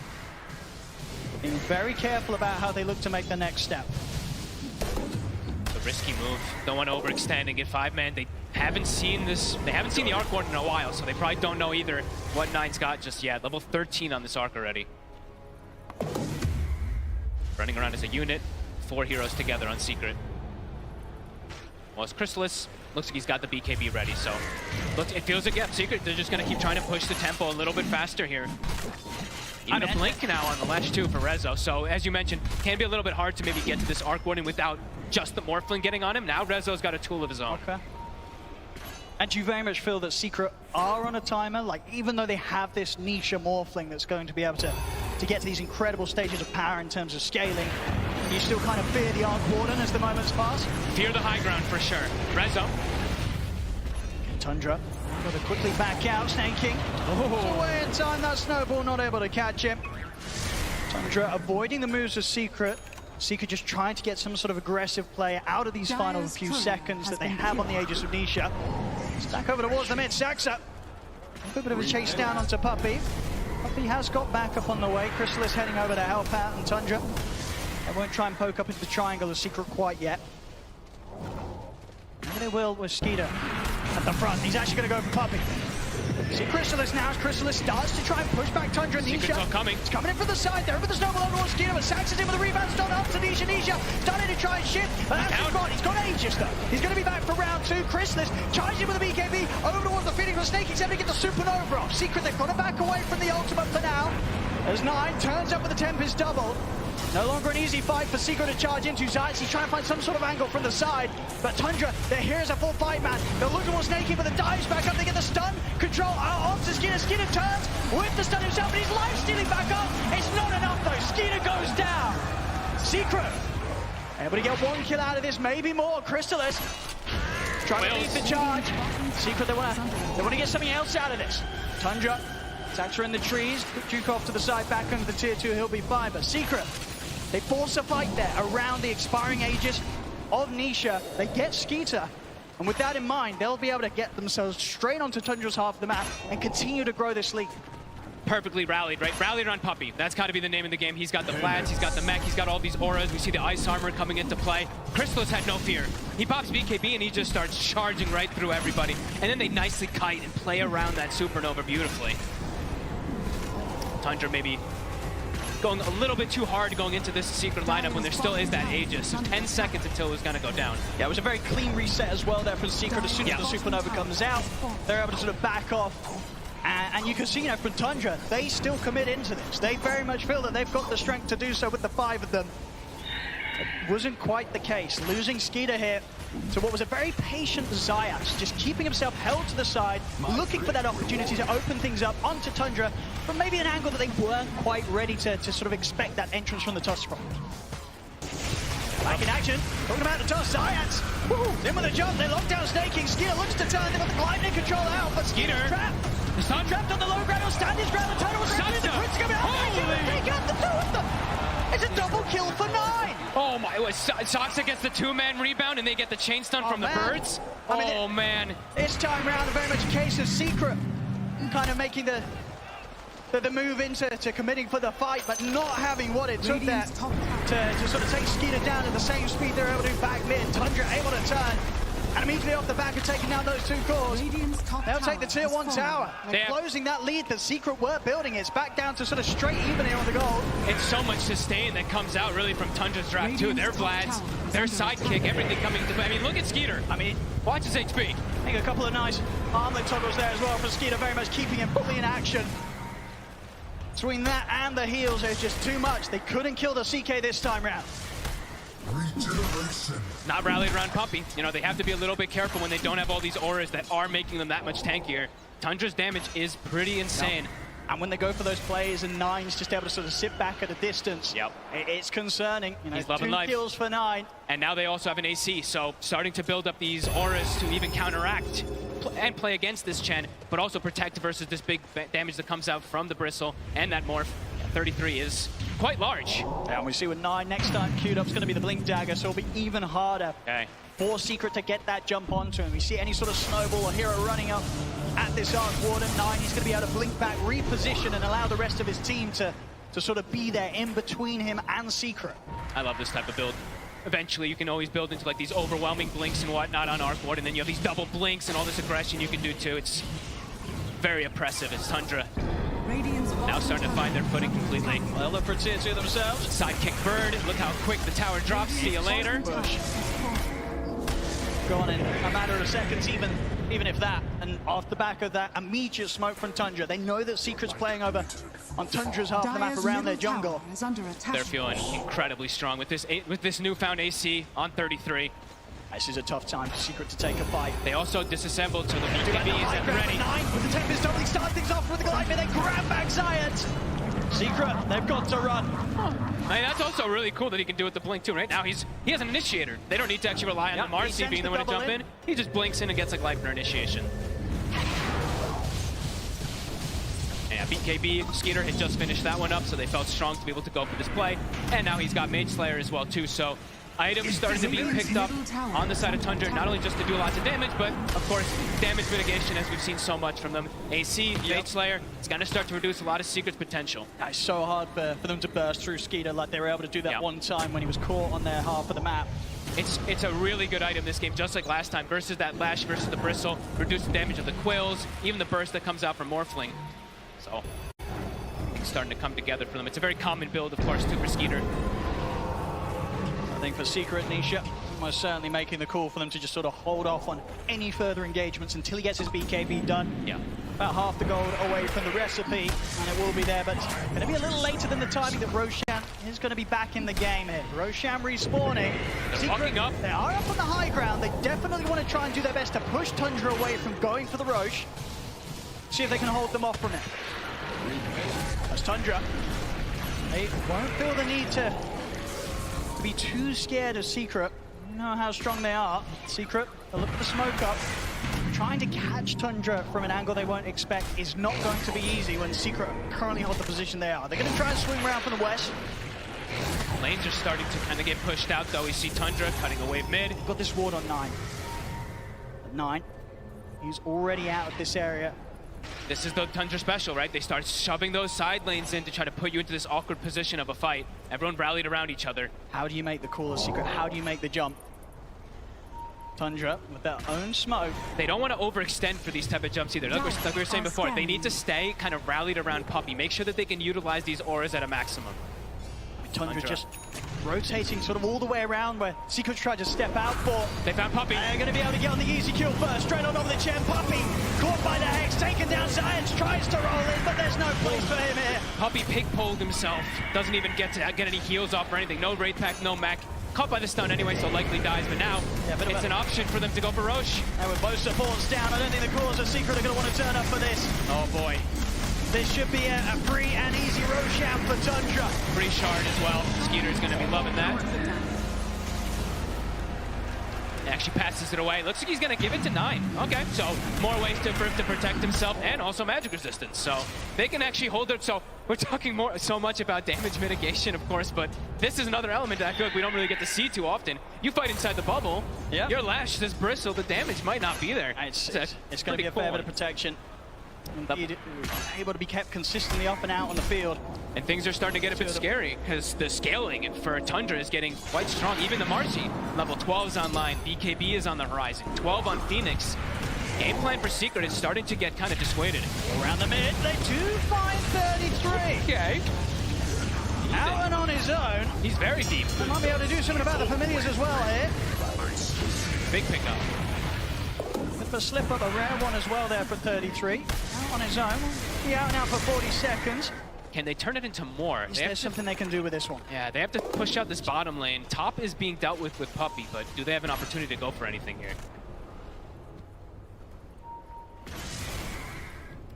being very careful about how they look to make the next step. The risky move. Don't want to overextend and get 5-man. They haven't seen this. They haven't seen the Arc Warden in a while, so they probably don't know either what 9's got just yet. Level 13 on this Arc already. Running around as a unit. 4 heroes together on Secret. Well, it's Chrysalis. Looks like he's got the BKB ready, so it feels like, yeah, Secret, they're just going to keep trying to push the tempo a little bit faster here. Even a blink now on the Lash 2 for Rezo. So, as you mentioned, can be a little bit hard to maybe get to this Arc Warden without just the Morphling getting on him. Now Rezo's got a tool of his own. Okay. And do you very much feel that Secret are on a timer? Like, even though they have this niche Morphling that's going to be able to get to these incredible stages of power in terms of scaling, you still kind of fear the Arc Warden as the moments pass? Fear the high ground for sure. Rezo. Tundra got to quickly back out, snaking. Oh. Away in time, that snowball not able to catch him. Tundra avoiding the moves of Secret. Secret just trying to get some sort of aggressive play out of these final few seconds that they have on the Aegis of Nisha. It's back over towards the mid. Saxa. A bit of a chase down onto Puppey. Puppey has got back up on the way. Chrysalis heading over to help out, and Tundra, they won't try and poke up into the triangle of Secret quite yet. Maybe they will with Skeeter at the front. He's actually going to go for Puppey. See Chrysalis now as Chrysalis starts to try and push back Tundra and Secret's all Nisha. coming. It's coming in from the side there, with the snowball over towards Skeeter, but Saxon's in with the rebound, stun up to Nisha. Nisha starting to try and shift, but that's his spot. He's got Aegis though. He's going to be back for round 2. Chrysalis charges in with the BKB over towards the Phoenix, but Snake is able to get the Supernova off. Secret, they've got to back away from the ultimate for now. As 9 turns up with the Tempest double. No longer an easy fight for Secret to charge into. Zayats, he's trying to find some sort of angle from the side. But Tundra, they're here as a full fight man. They'll look towards Snakey, but the dives back up. They get the stun. Control onto Skeeter. Skeeter turns with the stun himself, but he's life stealing back up. It's not enough though. Skeeter goes down. Secret able to get 1 kill out of this, maybe more. Chrysalis Trying to lead the charge. Secret, they want to get something else out of this. Tundra attacks her in the trees. Duke off to the side, back under the tier 2, he'll be fine. But Secret, they force a fight there around the expiring Aegis of Nisha. They get Skeeter. And with that in mind, they'll be able to get themselves straight onto Tundra's half of the map and continue to grow this lead. Perfectly rallied, right? Rallied around Puppey. That's got to be the name of the game. He's got the flats, he's got the mech, he's got all these auras. We see the ice armor coming into play. Crystallis had no fear. He pops BKB and he just starts charging right through everybody. And then they nicely kite and play around that supernova beautifully. Tundra maybe going a little bit too hard going into this Secret lineup when there still is that Aegis. So 10 seconds until it was going to go down. Yeah, it was a very clean reset as well there for the Secret. As soon as the supernova comes out, they're able to sort of back off. And you can see, from Tundra, they still commit into this. They very much feel that they've got the strength to do so with the 5 of them. It wasn't quite the case. Losing Skeeter here to what was a very patient Zayas, just keeping himself held to the side, looking for that opportunity to open things up onto Tundra from maybe an angle that they weren't quite ready to sort of expect that entrance from the toss from. Back in action, talking about the toss, Zayas, in with a jump, they lock down Snaking, Skeeter looks to turn, they've got the gliding control out, but Skeeter's trapped. Trapped on the low ground, he'll stand his ground, the total will ready, the crits come out, take out the 2 of them. It's a double kill for 9. Oh my, Soxa gets the 2-man rebound and they get the chain stun from the birds. I mean, man. This time round, very much a case of Secret kind of making the move into committing for the fight, but not having what it took there to sort of take Skeeter down at the same speed they're able to do back mid. Tundra able to turn. And immediately off the back of taking down those 2 cores, they'll take the tier 1 tower. They're closing that lead that Secret were building. It's back down to sort of straight even here on the gold. It's so much sustain that comes out really from Tundra's draft too. Their Vlads, their sidekick, everything coming to play. I mean, look at Skeeter. I mean, watch his HP. I think a couple of nice armlet toggles there as well for Skeeter, very much keeping him fully in action. Between that and the heals, there's just too much. They couldn't kill the CK this time round. Not rallied around Puppey. You know, they have to be a little bit careful when they don't have all these auras that are making them that much tankier. Tundra's damage is pretty insane. And when they go for those plays and 9's just able to sort of sit back at a distance, it's concerning. You know, he's loving 2 life. kills for 9. And now they also have an AC, so starting to build up these auras to even counteract and play against this Chen, but also protect versus this big damage that comes out from the Bristle and that Morph. 33 is quite large. Yeah, and we see with 9 next time queued up is going to be the Blink Dagger, so it'll be even harder for Secret to get that jump onto him. We see any sort of snowball or hero running up at this WArden. 9, he's going to be able to blink back, reposition, and allow the rest of his team to sort of be there in between him and Secret. I love this type of build. Eventually, you can always build into like these overwhelming blinks and whatnot on WArden, and then you have these double blinks and all this aggression you can do too. It's very oppressive. It's Tundra now starting to find their footing completely. Well, look for tier 2 themselves. Sidekick bird. Look how quick the tower drops. See you later. Gone in a matter of seconds, even if that. And off the back of that immediate smoke from Tundra, they know that Secret's playing over on Tundra's half of the map around their jungle. They're feeling incredibly strong with this newfound AC on 33. This is a tough time for Secret to take a fight. They also disassembled, so the BKB isn't ready. 9 with the Tempest totally start things off with the glide, they grab back Zayat. Secret, they've got to run. I mean, that's also really cool that he can do it with the blink too. Right now, he has an initiator. They don't need to actually rely on the Marcy being the one to jump in. He just blinks in and gets like Lightner initiation. Yeah, BKB, Skeeter had just finished that one up, so they felt strong to be able to go for this play. And now he's got Mage Slayer as well too, so items started to be picked up on the side of Tundra, not only just to do lots of damage, but of course, damage mitigation, as we've seen so much from them. AC, Mage Slayer, it's going to start to reduce a lot of Secret's potential. It's so hard for them to burst through Skeeter like they were able to do that one time when he was caught on their half of the map. It's a really good item this game, just like last time, versus that Lash versus the Bristle, reduce the damage of the Quills, even the burst that comes out from Morphling. So, it's starting to come together for them. It's a very common build, of course, too, for Skeeter. I think for Secret, Nisha most certainly making the call for them to just sort of hold off on any further engagements until he gets his BKB done. Yeah. About half the gold away from the recipe, and it will be there, but it's going to be a little later than the timing that Roshan is going to be back in the game here. Roshan respawning. They're walking up. They are up on the high ground. They definitely want to try and do their best to push Tundra away from going for the Roche. See if they can hold them off from it. That's Tundra. They won't feel the need to be too scared of Secret. You know how strong they are. Secret, they'll look at the smoke up. Trying to catch Tundra from an angle they won't expect is not going to be easy when Secret currently hold the position they are. They're going to try and swing around from the west. Lanes are starting to kind of get pushed out, though. We see Tundra cutting a wave mid. Got this ward on 9. At 9, he's already out of this area. This is the Tundra special, right? They start shoving those side lanes in to try to put you into this awkward position of a fight. Everyone rallied around each other. How do you make the call as Secret? How do you make the jump? Tundra with their own smoke. They don't want to overextend for these type of jumps either. Like we were saying before, they need to stay kind of rallied around Puppey. Make sure that they can utilize these auras at a maximum. Tundra just rotating sort of all the way around where Secret's tried to step out for. They found Puppey. They're going to be able to get on the easy kill first. Straight on over the chair. Puppey caught by the Hex, taken down. Science tries to roll in, but there's no place for him here. Puppey pig-poled himself. Doesn't even get any heals off or anything. No Wraith Pack, no mech. Caught by the stun anyway, so likely dies, but now it's an option for them to go for Roche. And with both supports down, I don't think the cause of Secret are going to want to turn up for this. Oh boy. This should be a free and easy Roche out for Tundra. Free shard as well. Skeeter's going to be loving that. He actually passes it away. Looks like he's going to give it to 9. Okay, so more ways for him to protect himself and also magic resistance. So they can actually hold it. So we're talking so much about damage mitigation, of course, but this is another element that I feel like we don't really get to see too often. You fight inside the bubble, your lash says bristle, the damage might not be there. It's going to be a fair bit of protection. Indeed, able to be kept consistently up and out on the field. And things are starting to get a bit scary because the scaling for Tundra is getting quite strong. Even the Marcy, level 12 is online. BKB is on the horizon. 12 on Phoenix. Game plan for Secret is starting to get kind of dissuaded. Around the mid, they do find 33. Okay. Out and on his own. He's very deep. They might be able to do something about the familiars as well here. Big pickup. With the slip up, a rare one as well there for 33. Out on his own. Be out now for 40 seconds. Can they turn it into more? Is there something they can do with this one? Yeah, they have to push out this bottom lane. Top is being dealt with Puppey, but do they have an opportunity to go for anything here?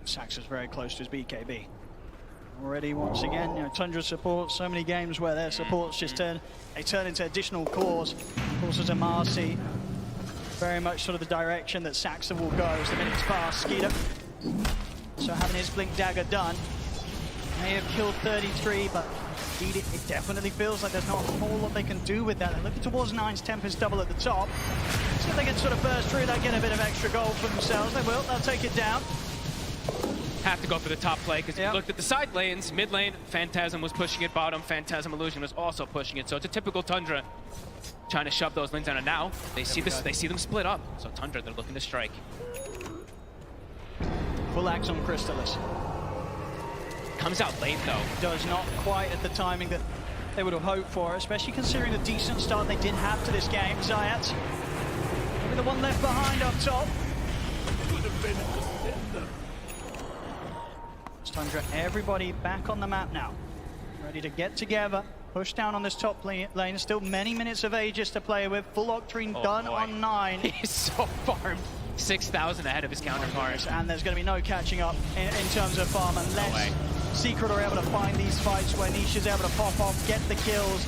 Sax is very close to his BKB. Already, once again, you know, Tundra support, so many games where their supports just turn into additional cores. Courses of Marcy. Very much sort of the direction that Saxa will go as the minute's pass. Skeeter, so having his Blink Dagger done, may have killed 33, but indeed it definitely feels like there's not a whole lot they can do with that. They're looking towards 9's Tempest double at the top. See if they can sort of burst through that, get a bit of extra gold for themselves. They will, they'll take it down. Have to go for the top play because you looked at the side lanes. Mid lane, Phantasm was pushing it. Bottom, Phantasm Illusion was also pushing it. So it's a typical Tundra trying to shove those lanes down. And now they see this. They see them split up. So Tundra, they're looking to strike. Full axe on Crystallis. Comes out late though. Does not quite at the timing that they would have hoped for, especially considering the decent start they did have to this game. Zayat, maybe the one left behind up top. Tundra, everybody back on the map now. Ready to get together, push down on this top lane. Still many minutes of Aegis to play with. Full Octarine done on 9. He's so farmed. 6,000 ahead of his counterparts. And there's going to be no catching up in terms of farm unless Secret are able to find these fights where Niche is able to pop off, get the kills,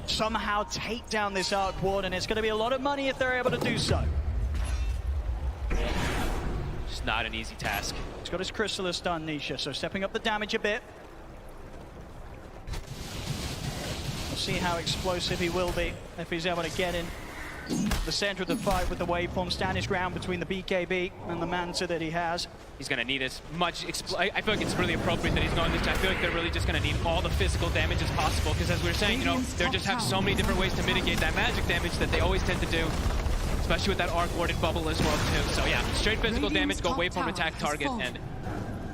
somehow take down this Arc Warden. It's going to be a lot of money if they're able to do so. Just not an easy task. He's got his Chrysalis done, Nisha, so stepping up the damage a bit. We'll see how explosive he will be if he's able to get in the center of the fight with the waveform, stand his ground between the BKB and the Manta that he has. He's going to need as much I feel like it's really appropriate that he's going this. I feel like they're really just going to need all the physical damage as possible because as we were saying, you know, they just have so many different ways to mitigate that magic damage that they always tend to do. Especially with that Arc Warden bubble as well too. So yeah, straight physical damage, go waveform attack target, and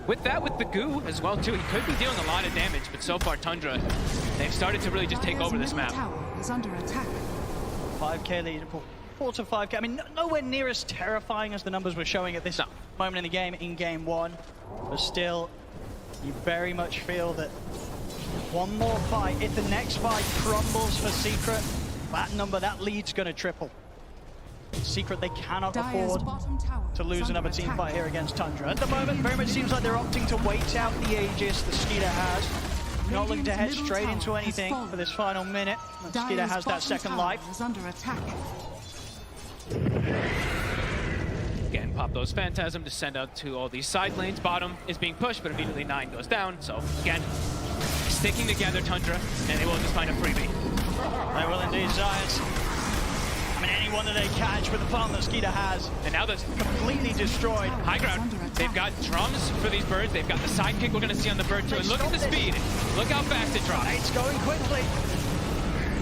with that, with the goo as well too, he could be dealing a lot of damage, but so far Tundra, they've started to really just take over this map. Is under attack. 5k lead, 4 to 5k. I mean, nowhere near as terrifying as the numbers were showing at this moment in the game, in game 1. But still, you very much feel that one more fight, if the next fight crumbles for Secret, that number, that lead's going to triple. Secret, they cannot afford to lose another team fight here against Tundra. At the moment, very much seems like they're opting to wait out the Aegis that Skeeter has. Not looking to head Radiant's straight middle into tower has anything fallen. for this final minute. Mosquito Dire's has that bottom second tower life. is under attack. Again, pop those Phantasm to send out to all these side lanes. Bottom is being pushed, but immediately 9 goes down. So again, sticking together Tundra, and they will just find a freebie. They will indeed, Giants. I mean, anyone that they catch with the farm that Mosquito has, And now there's completely destroyed. high ground. They've got drums for these birds. They've got the sidekick we're going to see on the bird too. And look at the speed. Look how fast it drops. It's going quickly.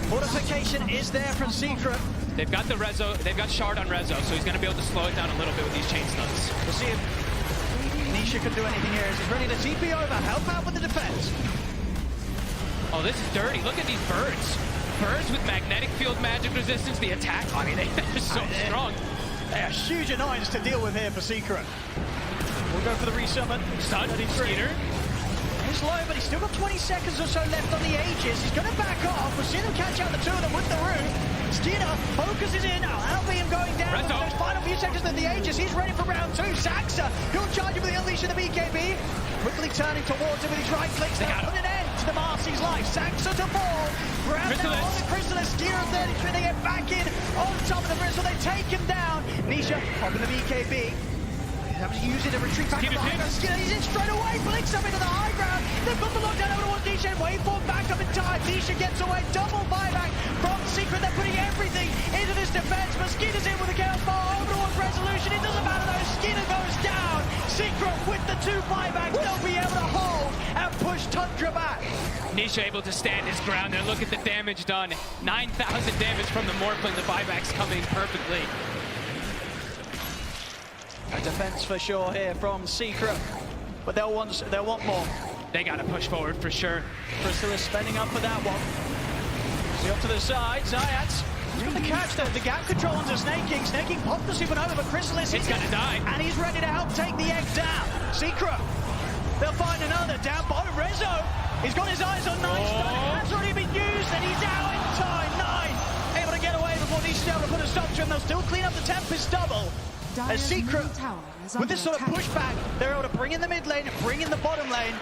Fortification is there from Secret. They've got the Rezo. They've got Shard on Rezo, so he's going to be able to slow it down a little bit with these chain stuns. We'll see if Nisha can do anything here. He's ready to TP over, help out with the defense. Oh, this is dirty. Look at these birds. Birds with magnetic field magic resistance. The attack, I mean, they're so strong. They are huge annoyance to deal with here for Secret. We'll go for the resummon. Stun, Skeeter. He's low, but he's still got 20 seconds or so left on the Aegis. He's going to back off. We'll see them catch out the two of them with the root. Skeeter focuses in. That'll be him going down. Rezo. Those final few seconds of the Aegis. He's ready for round 2. Saxa, he'll charge him with the unleash of the BKB. Quickly turning towards him with his right clicks. They'll put an end to the Marcy's life. Saxa to fall. Grab now on the Chrysalis. Skeeter 33. They get back in on top of the Bristol. They take him down. Nisha popping the BKB. Having to use it to retreat back to the high ground. Skeeter, he's in straight away, blinks up into the high ground. They've got the lockdown over towards Nisha. Waveform back up in time. Nisha gets away. Double buyback from Secret. They're putting everything into this defense. Mosquito's in with the chaos ball over towards Resolution. It doesn't matter though. Skeeter goes down. Secret with the 2 buybacks. They'll be able to hold and push Tundra back. Nisha able to stand his ground there. Look at the damage done. 9,000 damage from the Morphling. The buybacks coming perfectly. A defense for sure here from Secret, but they'll want more. They got to push forward for sure. Crystal is spending up for that one. See up to the side, Zayats. He's got the catch though, the gap control onto Snake King. Snake King popped the supernova, but Crystal is It's gonna die. and he's ready to help take the egg down. Secret, they'll find another down bottom. Rezo, he's got his eyes on 9 stun. That's already been used, and he's out in time. 9 able to get away before he's able to put a stop to him. They'll still clean up the Tempest double. As Secret, with this sort of pushback, they're able to bring in the mid lane, bring in the bottom lane,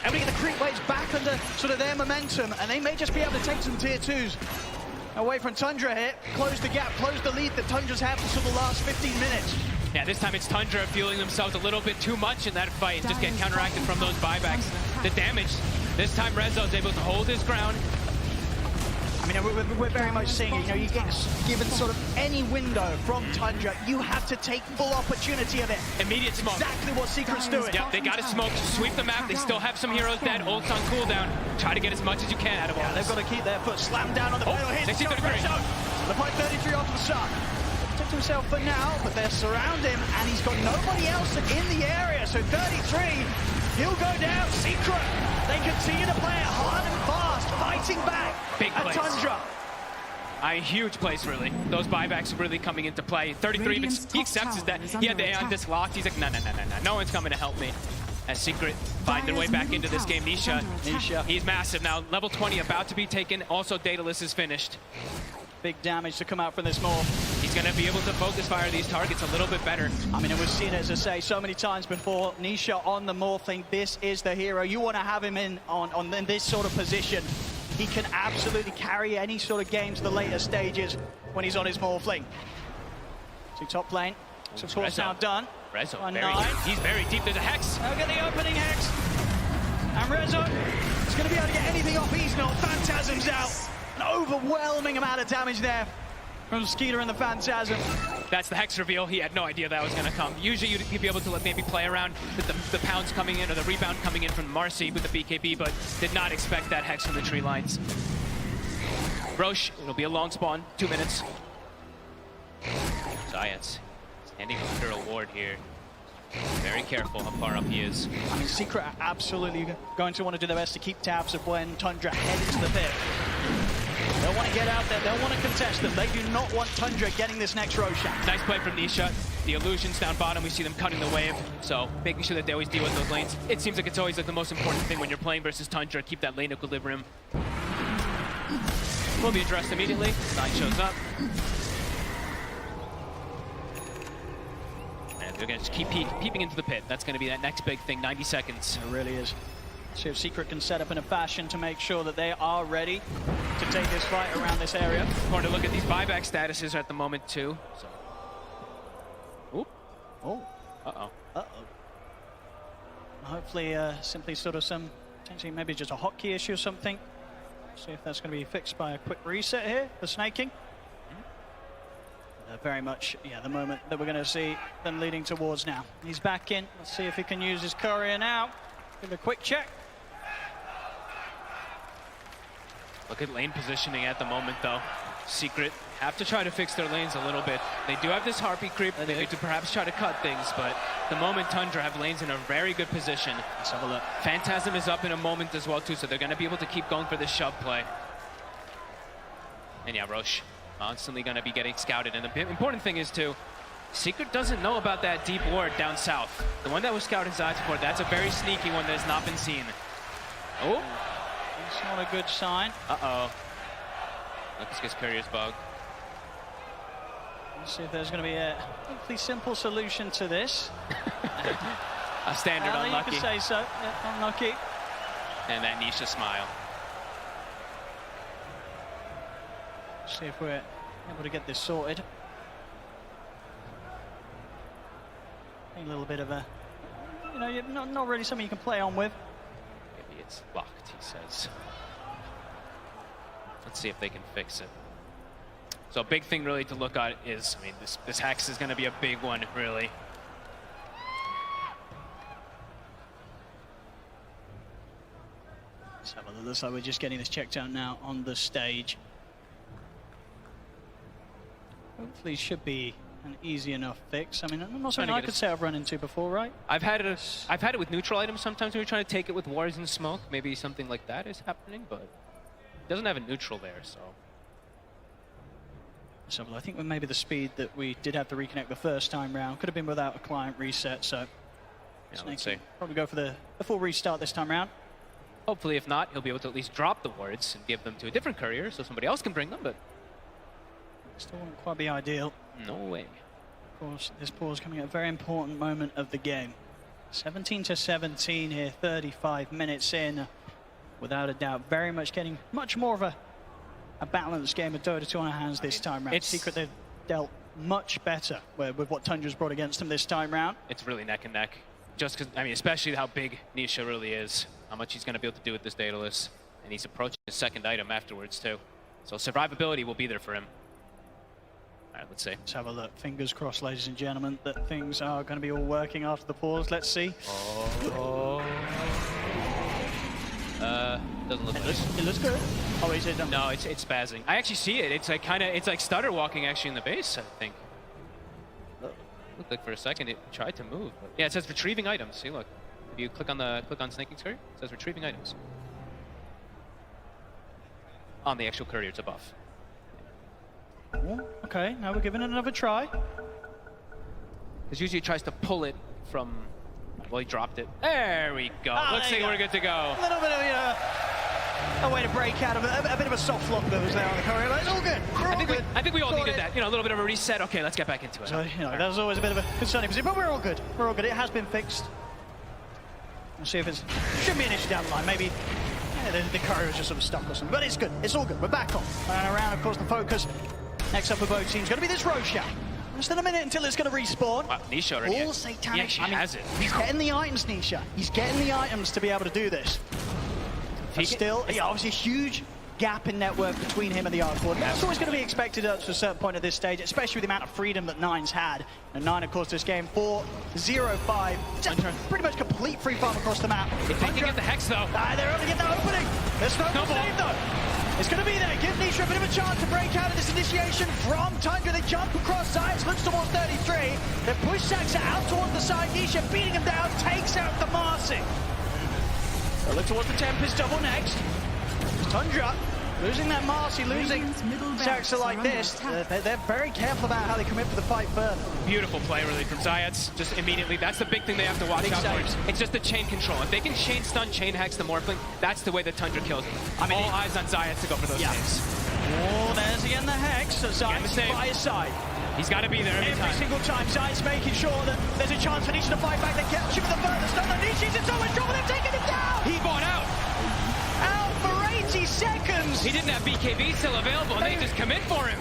able to get the creep waves back under sort of their momentum, and they may just be able to take some tier 2s away from Tundra here, close the gap, close the lead that Tundra's had for sort of the last 15 minutes. Yeah, this time it's Tundra feeling themselves a little bit too much in that fight and just get counteracted from those buybacks. The damage, this time Rezo's able to hold his ground. I mean, we're very much seeing, you know, you get given sort of any window from Tundra, you have to take full opportunity of it. Immediate smoke. Exactly what Secret's doing. Yeah, they got to smoke, sweep the map. They still have some heroes dead. Ult's on cooldown. Try to get as much as you can out of all They've this. got to keep their foot slammed down on the pedal. Here's 63. the point 33 off the shot. Protect himself for now, but they're surround him, and he's got nobody else in the area. So 33, he'll go down. Secret, they continue to play it hard and fast, fighting back Big at place. Tundra. A huge place, really. Those buybacks are really coming into play. 33, he accepts that. He had the Aeon disc locked. He's like, no one's coming to help me. As Secret find their way back into this game. Nisha, he's massive now. Level 20 about to be taken. Also, Daedalus is finished. Big damage to come out from this morph. He's going to be able to focus fire these targets a little bit better. I mean, it was seen, as I say, so many times before. Nisha on the morphling. This is the hero. You want to have him in this sort of position. He can absolutely carry any sort of game to the later stages when he's on his morphling. So top lane. So of course now done. Rezo, he's very deep. There's a Hex. Look at the opening Hex. And Rezo is going to be able to get anything off. He's not. Phantasm's out. An overwhelming amount of damage there from Skeeter and the Phantasm. That's the Hex reveal. He had no idea that was going to come. Usually you'd be able to maybe play around with the pounds coming in or the rebound coming in from Marcy with the BKB, but did not expect that Hex from the tree lines. Roche, it'll be a long spawn, 2 minutes. Giants standing under a ward here. Very careful how far up he is. I mean, Secret are absolutely going to want to do their best to keep tabs of when Tundra head into the pit. They'll want to get out there. They'll want to contest them. They do not want Tundra getting this next Roshan. Nice play from Nisha. The illusions down bottom, we see them cutting the wave. So making sure that they always deal with those lanes. It seems like it's always like the most important thing when you're playing versus Tundra. Keep that lane equilibrium. Will be addressed immediately. 9 shows up. And they're going to just keep peeping into the pit. That's going to be that next big thing, 90 seconds. It really is. See if Secret can set up in a fashion to make sure that they are ready to take this fight around this area. Important to look at these buyback statuses at the moment too. So. Ooh. Oh. Uh-oh. Uh-oh. Hopefully, simply sort of some, potentially maybe just a hotkey issue or something. See if that's going to be fixed by a quick reset here for snaking. Very much, yeah, the moment that we're going to see them leading towards now. He's back in. Let's see if he can use his courier now. Give it a quick check. Look at lane positioning at the moment, though. Secret have to try to fix their lanes a little bit. They do have this Harpy creep. They need to perhaps try to cut things, but the moment Tundra have lanes in a very good position. Let's have a look. Phantasm is up in a moment as well, too, so they're going to be able to keep going for this shove play. And yeah, Roche constantly going to be getting scouted. And the important thing is, too, Secret doesn't know about that deep ward down south. The one that was scouted Zayat before, that's a very sneaky one that has not been seen. Oh. It's not a good sign. Uh-oh. Let's get Courier's bug. Let's see if there's going to be a hopefully simple solution to this. A standard unlucky. You can say so. Yeah, unlucky. And that Nisha smile. See if we're able to get this sorted. A little bit of a, you know, not really something you can play on with. Maybe it's locked, he says. Let's see if they can fix it. So a big thing really to look at is, I mean, this Hex is going to be a big one, really. So it looks like we're just getting this checked out now on the stage. Hopefully should be an easy enough fix. I mean, not something I could say I've run into before, right? I've had it with neutral items sometimes when you're trying to take it with wars and smoke. Maybe something like that is happening, but it doesn't have a neutral there, so. So I think with maybe the speed that we did have to reconnect the first time round, could have been without a client reset, so. Yeah, let's see. Probably go for the full restart this time round. Hopefully, if not, he'll be able to at least drop the wards and give them to a different courier so somebody else can bring them, but still wouldn't quite be ideal. No way. Of course, this pause coming at a very important moment of the game. 17-17 here, 35 minutes in. Without a doubt, very much getting much more of a balanced game of Dota 2 on our hands this time round. Secret, they've dealt much better with what Tundra's brought against them this time round. It's really neck and neck. Just because, I mean, especially how big Nisha really is, how much he's going to be able to do with this Daedalus. And he's approaching his second item afterwards, too. So survivability will be there for him. All right, let's see. Let's have a look. Fingers crossed, ladies and gentlemen, that things are going to be all working after the pause. Let's see. Doesn't look like it looks good. Oh, is it? No, it's spazzing. I actually see it. It's like it's like stutter walking actually in the base, I think. Looked like for a second it tried to move. But yeah, it says retrieving items. See, look. If you click on snaking courier, it says retrieving items. On the actual courier, it's a buff. Oh, okay, now we're giving it another try. Because usually it tries to pull it from. Well, he dropped it. There we go. Looks like we're good to go. A little bit of, you know, a way to break out of a bit of a soft lock that was there on the courier. It's all good. I think we all needed that. You know, a little bit of a reset. Okay, let's get back into it. So, you know, that was always a bit of a concerning position, but we're all good. We're all good. It has been fixed. We'll see if it's shouldn't be an issue down the line. Maybe the courier was just sort of stuck or something. But it's good. It's all good. We're back on. And around, of course, the focus next up for both teams going to be this Roche. Just in a minute until it's going to respawn. Wow, Nisha already. All satanic. Yeah, has it. He's getting the items, Nisha. He's getting the items to be able to do this. But still, obviously a huge gap in network between him and the Arc Lord. That's always going to be expected up to a certain point at this stage, especially with the amount of freedom that Nine's had. And Nine, of course, this game 4-0-5. Pretty much complete free farm across the map. If they can get the Hex, though. They're able to get that opening. There's no save, though. It's going to be there. Give Nisha a bit of a chance to break out of this initiation from Tundra. They jump across sides, looks towards 33. They push Saxa out towards the side. Nisha beating him down, takes out the Marcy. They look towards the Tempest double next. Tundra losing that Marcy, losing Saxa like this. They're very careful about how they commit for the fight further. Beautiful play, really, from Zayat. Just immediately, that's the big thing they have to watch out for. It's just the chain control. If they can chain stun, chain hex the Morphling, that's the way that Tundra kills. I mean, all eyes on Zayat to go for those things. Oh, there's again the Hex. So Zayat's by his side. He's got to be there every time. Single time. Zayat's making sure that there's a chance for Nisha to fight back. They catch him with the furthest. No, Nisha's in so much trouble. They've taken him down. He bought out. Out for 80 seconds. He didn't have BKB still available, and they just come in for him.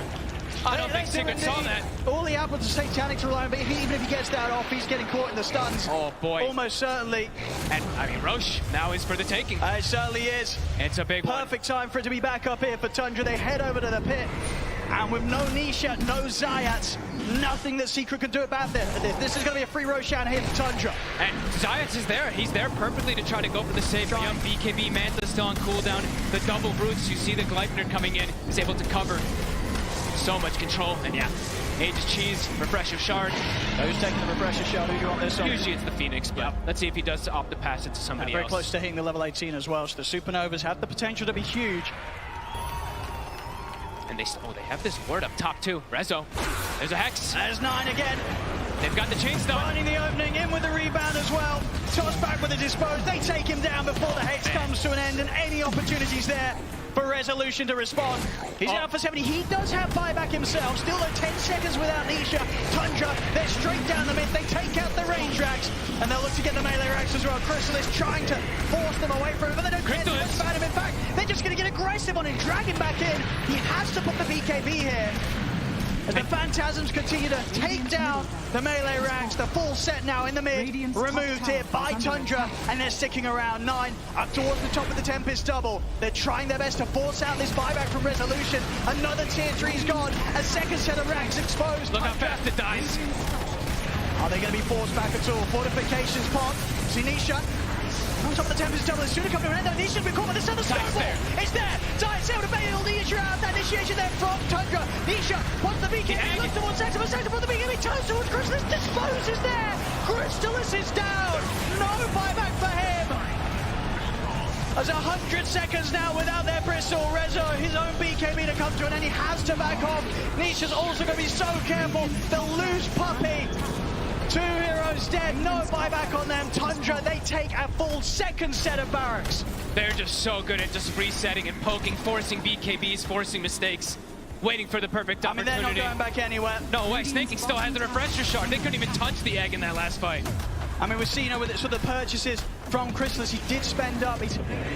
I don't think Secret saw that. All he had was a Satanic to rely on, but even if he gets that off, he's getting caught in the stuns. Oh, boy. Almost certainly. And, I mean, Roche now is for the taking. It certainly is. It's a big one. Perfect time for it to be back up here for Tundra. They head over to the pit. And with no Nisha, no Zayat, nothing that Secret can do about this. This is going to be a free Roshan here for Tundra. And Zayat is there. He's there perfectly to try to go for the save. Young BKB, Manta still on cooldown. The double roots, you see the Gleipnir coming in. He's able to cover. So much control, and yeah, Aegis Cheese, Refresher Shard. Who's taking the Refresher Shard? Who do you want this on? Usually it's the Phoenix, but let's see if he does opt to pass it to somebody very else. Close to hitting the level 18 as well, so the Supernovas have the potential to be huge. And they have this ward up top too. Rezo, there's a Hex. There's 9 again. They've got the chainstone. Finding the opening, in with the rebound as well. Toss back with the dispose. They take him down before the Hex comes to an end, and any opportunities there for Resolution to respond. He's out for 70. He does have buyback himself. Still though 10 seconds without Nisha. Tundra, they're straight down the mid. They take out the range racks, and they'll look to get the melee racks as well. Chrysalis trying to force them away from him, but they don't get to find him. In fact, they're just going to get aggressive on him, drag him back in. He has to put the BKB here. As the Phantasms continue to take down the melee ranks, the full set now in the mid, removed here by Tundra, and they're sticking around 9 up towards the top of the Tempest double. They're trying their best to force out this buyback from Resolution. Another tier 3's gone, a second set of ranks exposed. Look how fast it dies. Are they going to be forced back at all? Fortifications pop. See Nisha on top of the Tempest double. It's soon to come to an end. Nisha's been caught with this other snowball. It's there. Zayat's able to bail the issue out. That initiation there from Tundra. Nisha wants the BKB. Looks towards Sector, but Sector for the BKB. Turns towards Chrysalis. Disposes there. Chrysalis is down. No buyback for him. There's 100 seconds now without their Bristol. Rezo, his own BKB to come to an end. He has to back off. Nisha's also going to be so careful. They'll lose Puppy. 2 heroes dead, no buyback on them. Tundra, they take a full second set of barracks. They're just so good at just resetting and poking, forcing BKBs, forcing mistakes, waiting for the perfect opportunity. They're not going back anywhere. No way, Snaking still has the Refresher Shard. They couldn't even touch the egg in that last fight. I mean, we've seen with the purchases from Chrysalis, he did spend up. He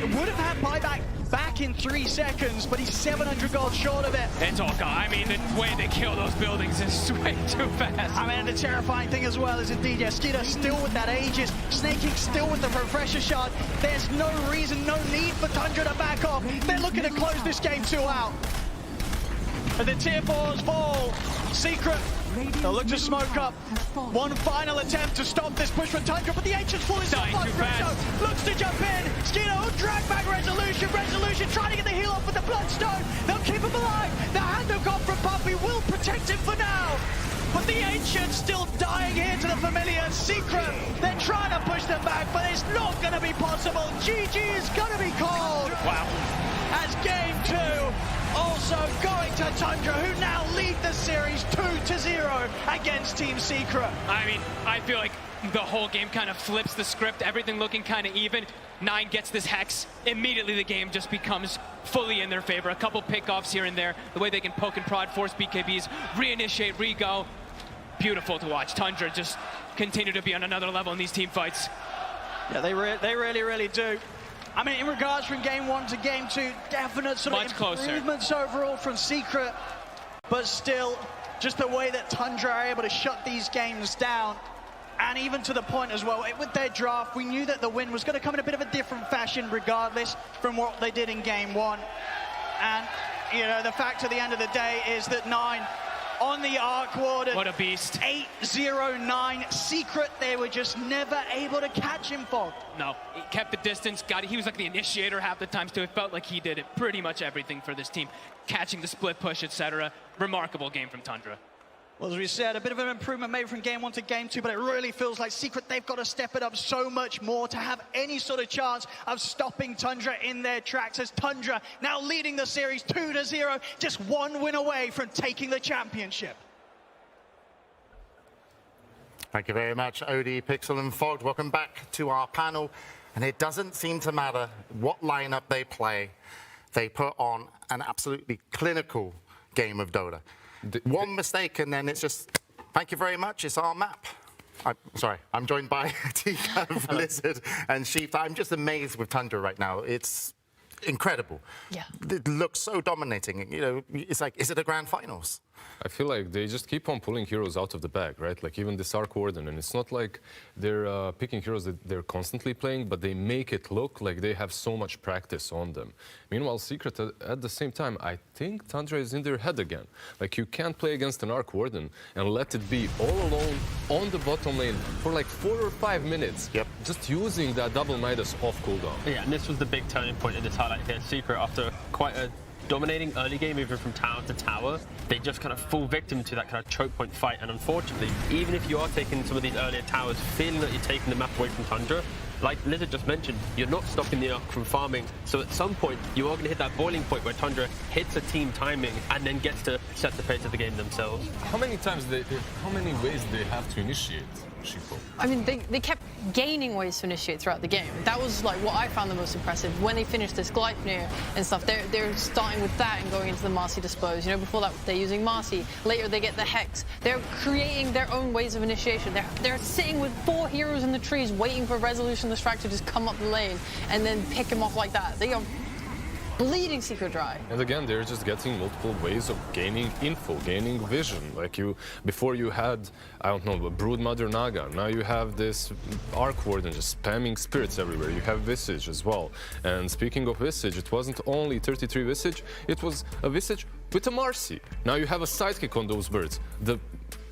would have had buyback back in 3 seconds, but he's 700 gold short of it. It's all gone. I mean, the way they kill those buildings is way too fast. I mean, the terrifying thing as well is indeed, yeah, Skida still with that Aegis, Snaking still with the Refresher Shard. There's no reason, no need for Tundra to back off. They're looking to close this game 2 out. And the tier 4s fall. Secret, they'll look to smoke up. One final attempt to stop this push from Tundra, but the Ancient's falling so far. Rezo looks to jump in. Skino will drag back Resolution. Resolution trying to get the heal off with the Bloodstone. They'll keep him alive. The hand of God from Puppy will protect him for now. But the Ancient's still dying here to the familiar. Secret, they're trying to push them back, but it's not going to be possible. GG is going to be called. Wow. As game 2 also going to Tundra, who now lead the series 2-0 against Team Secret. I mean, I feel like the whole game kind of flips the script, everything looking kind of even. 9 gets this Hex, immediately the game just becomes fully in their favor. A couple pickoffs here and there, the way they can poke and prod, force BKBs, reinitiate, re-go. Beautiful to watch. Tundra just continue to be on another level in these team fights. Yeah, they really, really do. I mean, in regards from game 1 to game 2, definite sort of improvements overall from Secret, but still, just the way that Tundra are able to shut these games down, and even to the point as well, with their draft, we knew that the win was going to come in a bit of a different fashion regardless from what they did in game 1. And, you know, the fact at the end of the day is that 9 on the Arc Warden. What a beast. 8-0-9. Secret, they were just never able to catch him, Fog. No, he kept the distance, he was like the initiator half the times too. It felt like he did it pretty much everything for this team. Catching the split push, etc. Remarkable game from Tundra. Well, as we said, a bit of an improvement made from game 1 to game 2, but it really feels like Secret, they've got to step it up so much more to have any sort of chance of stopping Tundra in their tracks, as Tundra now leading the series 2-0, just 1 win away from taking the championship. Thank you very much, Odie, Pixel and Fogged. Welcome back to our panel. And it doesn't seem to matter what lineup they play. They put on an absolutely clinical game of Dota. One mistake, and then it's just, thank you very much, it's our map. Sorry, I'm joined by Tika, Blizzard, and Sheep. I'm just amazed with Tundra right now. It's incredible. Yeah. It looks so dominating. You know, it's like, is it a grand finals? I feel like they just keep on pulling heroes out of the bag, right? Like even this WArden, and it's not like they're picking heroes that they're constantly playing, but they make it look like they have so much practice on them. Meanwhile, Secret, at the same time, I think Tundra is in their head again. Like you can't play against an WArden and let it be all alone on the bottom lane for like 4 or 5 minutes. Yep. Just using that double Midas off cooldown. Yeah, and this was the big turning point in this highlight here. Secret, after quite a dominating early game, moving from tower to tower, they just kind of fall victim to that kind of choke point fight. And unfortunately, even if you are taking some of these earlier towers, feeling that you're taking the map away from Tundra, like Lizard just mentioned, you're not stopping the Ark from farming. So at some point, you are going to hit that boiling point where Tundra hits a team timing and then gets to set the pace of the game themselves. How many ways they have to initiate? I mean, they kept gaining ways to initiate throughout the game. That was like what I found the most impressive. When they finished this Gleipnir and stuff, they're starting with that and going into the Marcy Dispose. You know, before that they're using Marcy. Later they get the Hex. They're creating their own ways of initiation. They're sitting with 4 heroes in the trees waiting for Resolution the Strike to just come up the lane and then pick him off like that. They are bleeding Secret dry. And again, they're just getting multiple ways of gaining info, gaining vision. Like before you had, I don't know, a Brood Mother Naga. Now you have this WArden just spamming spirits everywhere. You have Visage as well. And speaking of Visage, it wasn't only 33 Visage, it was a Visage with a Marcy. Now you have a sidekick on those birds. The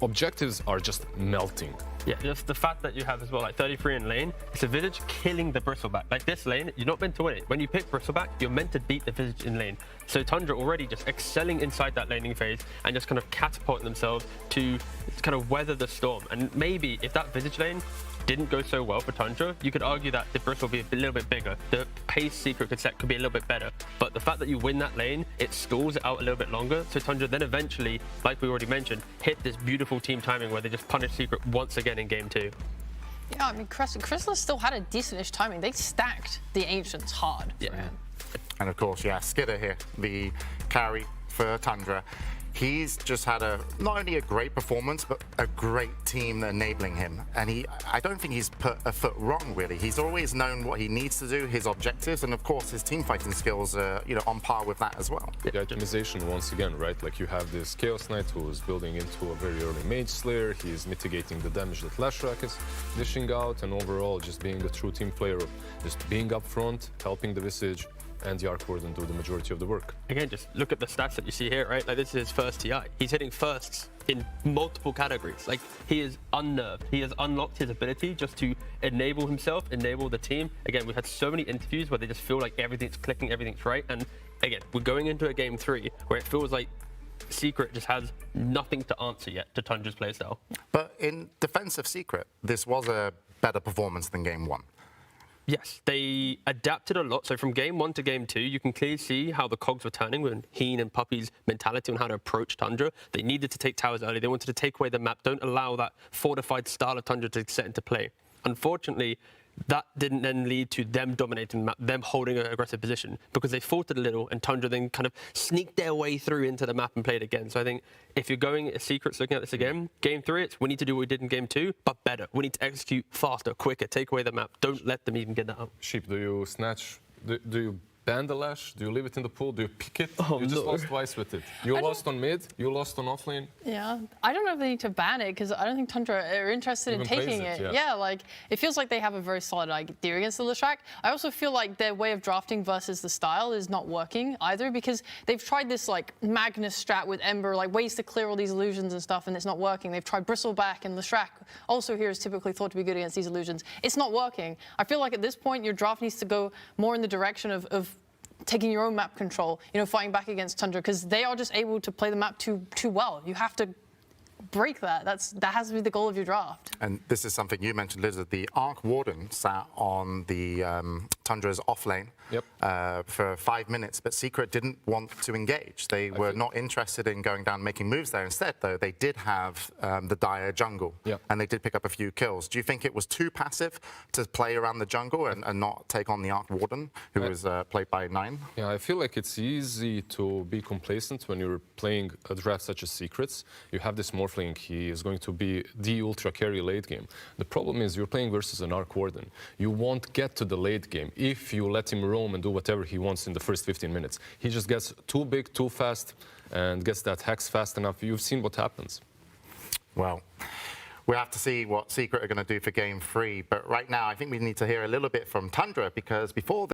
objectives are just melting. Yeah, just the fact that you have as well, like 33 in lane, it's a Visage killing the Bristleback. Like this lane, you're not meant to win it. When you pick Bristleback, you're meant to beat the Visage in lane. So Tundra already just excelling inside that laning phase and just kind of catapulting themselves to kind of weather the storm. And maybe if that Visage lane didn't go so well for Tundra, you could argue that the burst will be a little bit bigger. The pace Secret could set could be a little bit better. But the fact that you win that lane, it stalls it out a little bit longer. So Tundra then eventually, like we already mentioned, hit this beautiful team timing where they just punish Secret once again in game 2. Yeah, I mean, Chrysalis still had a decentish timing. They stacked the Ancients hard. Yeah. And of course, yeah, Skidder here, the carry for Tundra. He's just had not only a great performance, but a great team enabling him. And I don't think he's put a foot wrong, really. He's always known what he needs to do, his objectives, and of course, his team fighting skills are, on par with that as well. The optimization once again, right? Like you have this Chaos Knight who is building into a very early Mage Slayer. He's mitigating the damage that Lashrak is dishing out, and overall just being a true team player, just being up front, helping the Visage, and the WArden do the majority of the work. Again, just look at the stats that you see here, right? Like this is his first TI. He's hitting firsts in multiple categories. Like he is unnerved. He has unlocked his ability just to enable himself, enable the team. Again, we've had so many interviews where they just feel like everything's clicking, everything's right. And again, we're going into a game 3 where it feels like Secret just has nothing to answer yet to Tundra's playstyle. But in defense of Secret, this was a better performance than game 1. Yes, they adapted a lot. So from game 1 to game 2, you can clearly see how the cogs were turning with Heen and Puppy's mentality on how to approach Tundra. They needed to take towers early. They wanted to take away the map. Don't allow that fortified style of Tundra to set into play. Unfortunately, that didn't then lead to them dominating the map, them holding an aggressive position, because they faltered a little and Tundra then kind of sneaked their way through into the map and played again. So I think if you're going at Secrets looking at this again, game 3, we need to do what we did in game 2, but better. We need to execute faster, quicker, take away the map. Don't let them even get that up. Sheep, do you snatch, do you ban the Lash? Do you leave it in the pool? Do you pick it? Oh, you just lost twice with it. You lost on mid, you lost on offlane. Yeah, I don't know if they need to ban it because I don't think Tundra are interested in taking it. Yeah, like it feels like they have a very solid idea against the Lashrak. I also feel like their way of drafting versus the style is not working either because they've tried this like Magnus strat with Ember, like ways to clear all these illusions and stuff, and it's not working. They've tried Bristleback and Lashrak, also here is typically thought to be good against these illusions. It's not working. I feel like at this point your draft needs to go more in the direction of taking your own map control, fighting back against Tundra, because they are just able to play the map too well. You have to break that. That has to be the goal of your draft. And this is something you mentioned, Lizard. The WArden sat on the Tundra's off lane for 5 minutes, but Secret didn't want to engage. They were not interested in going down and making moves there. Instead, though, they did have the dire jungle, and they did pick up a few kills. Do you think it was too passive to play around the jungle and not take on the WArden, who was played by 9? Yeah, I feel like it's easy to be complacent when you're playing a draft such as Secrets. You have this Morphling, he is going to be the ultra carry late game. The problem is you're playing versus an WArden. You won't get to the late game if you let him roam and do whatever he wants in the first 15 minutes. He just gets too big, too fast, and gets that hex fast enough. You've seen what happens. Well, we'll have to see what Secret are going to do for Game 3. But right now, I think we need to hear a little bit from Tundra, because before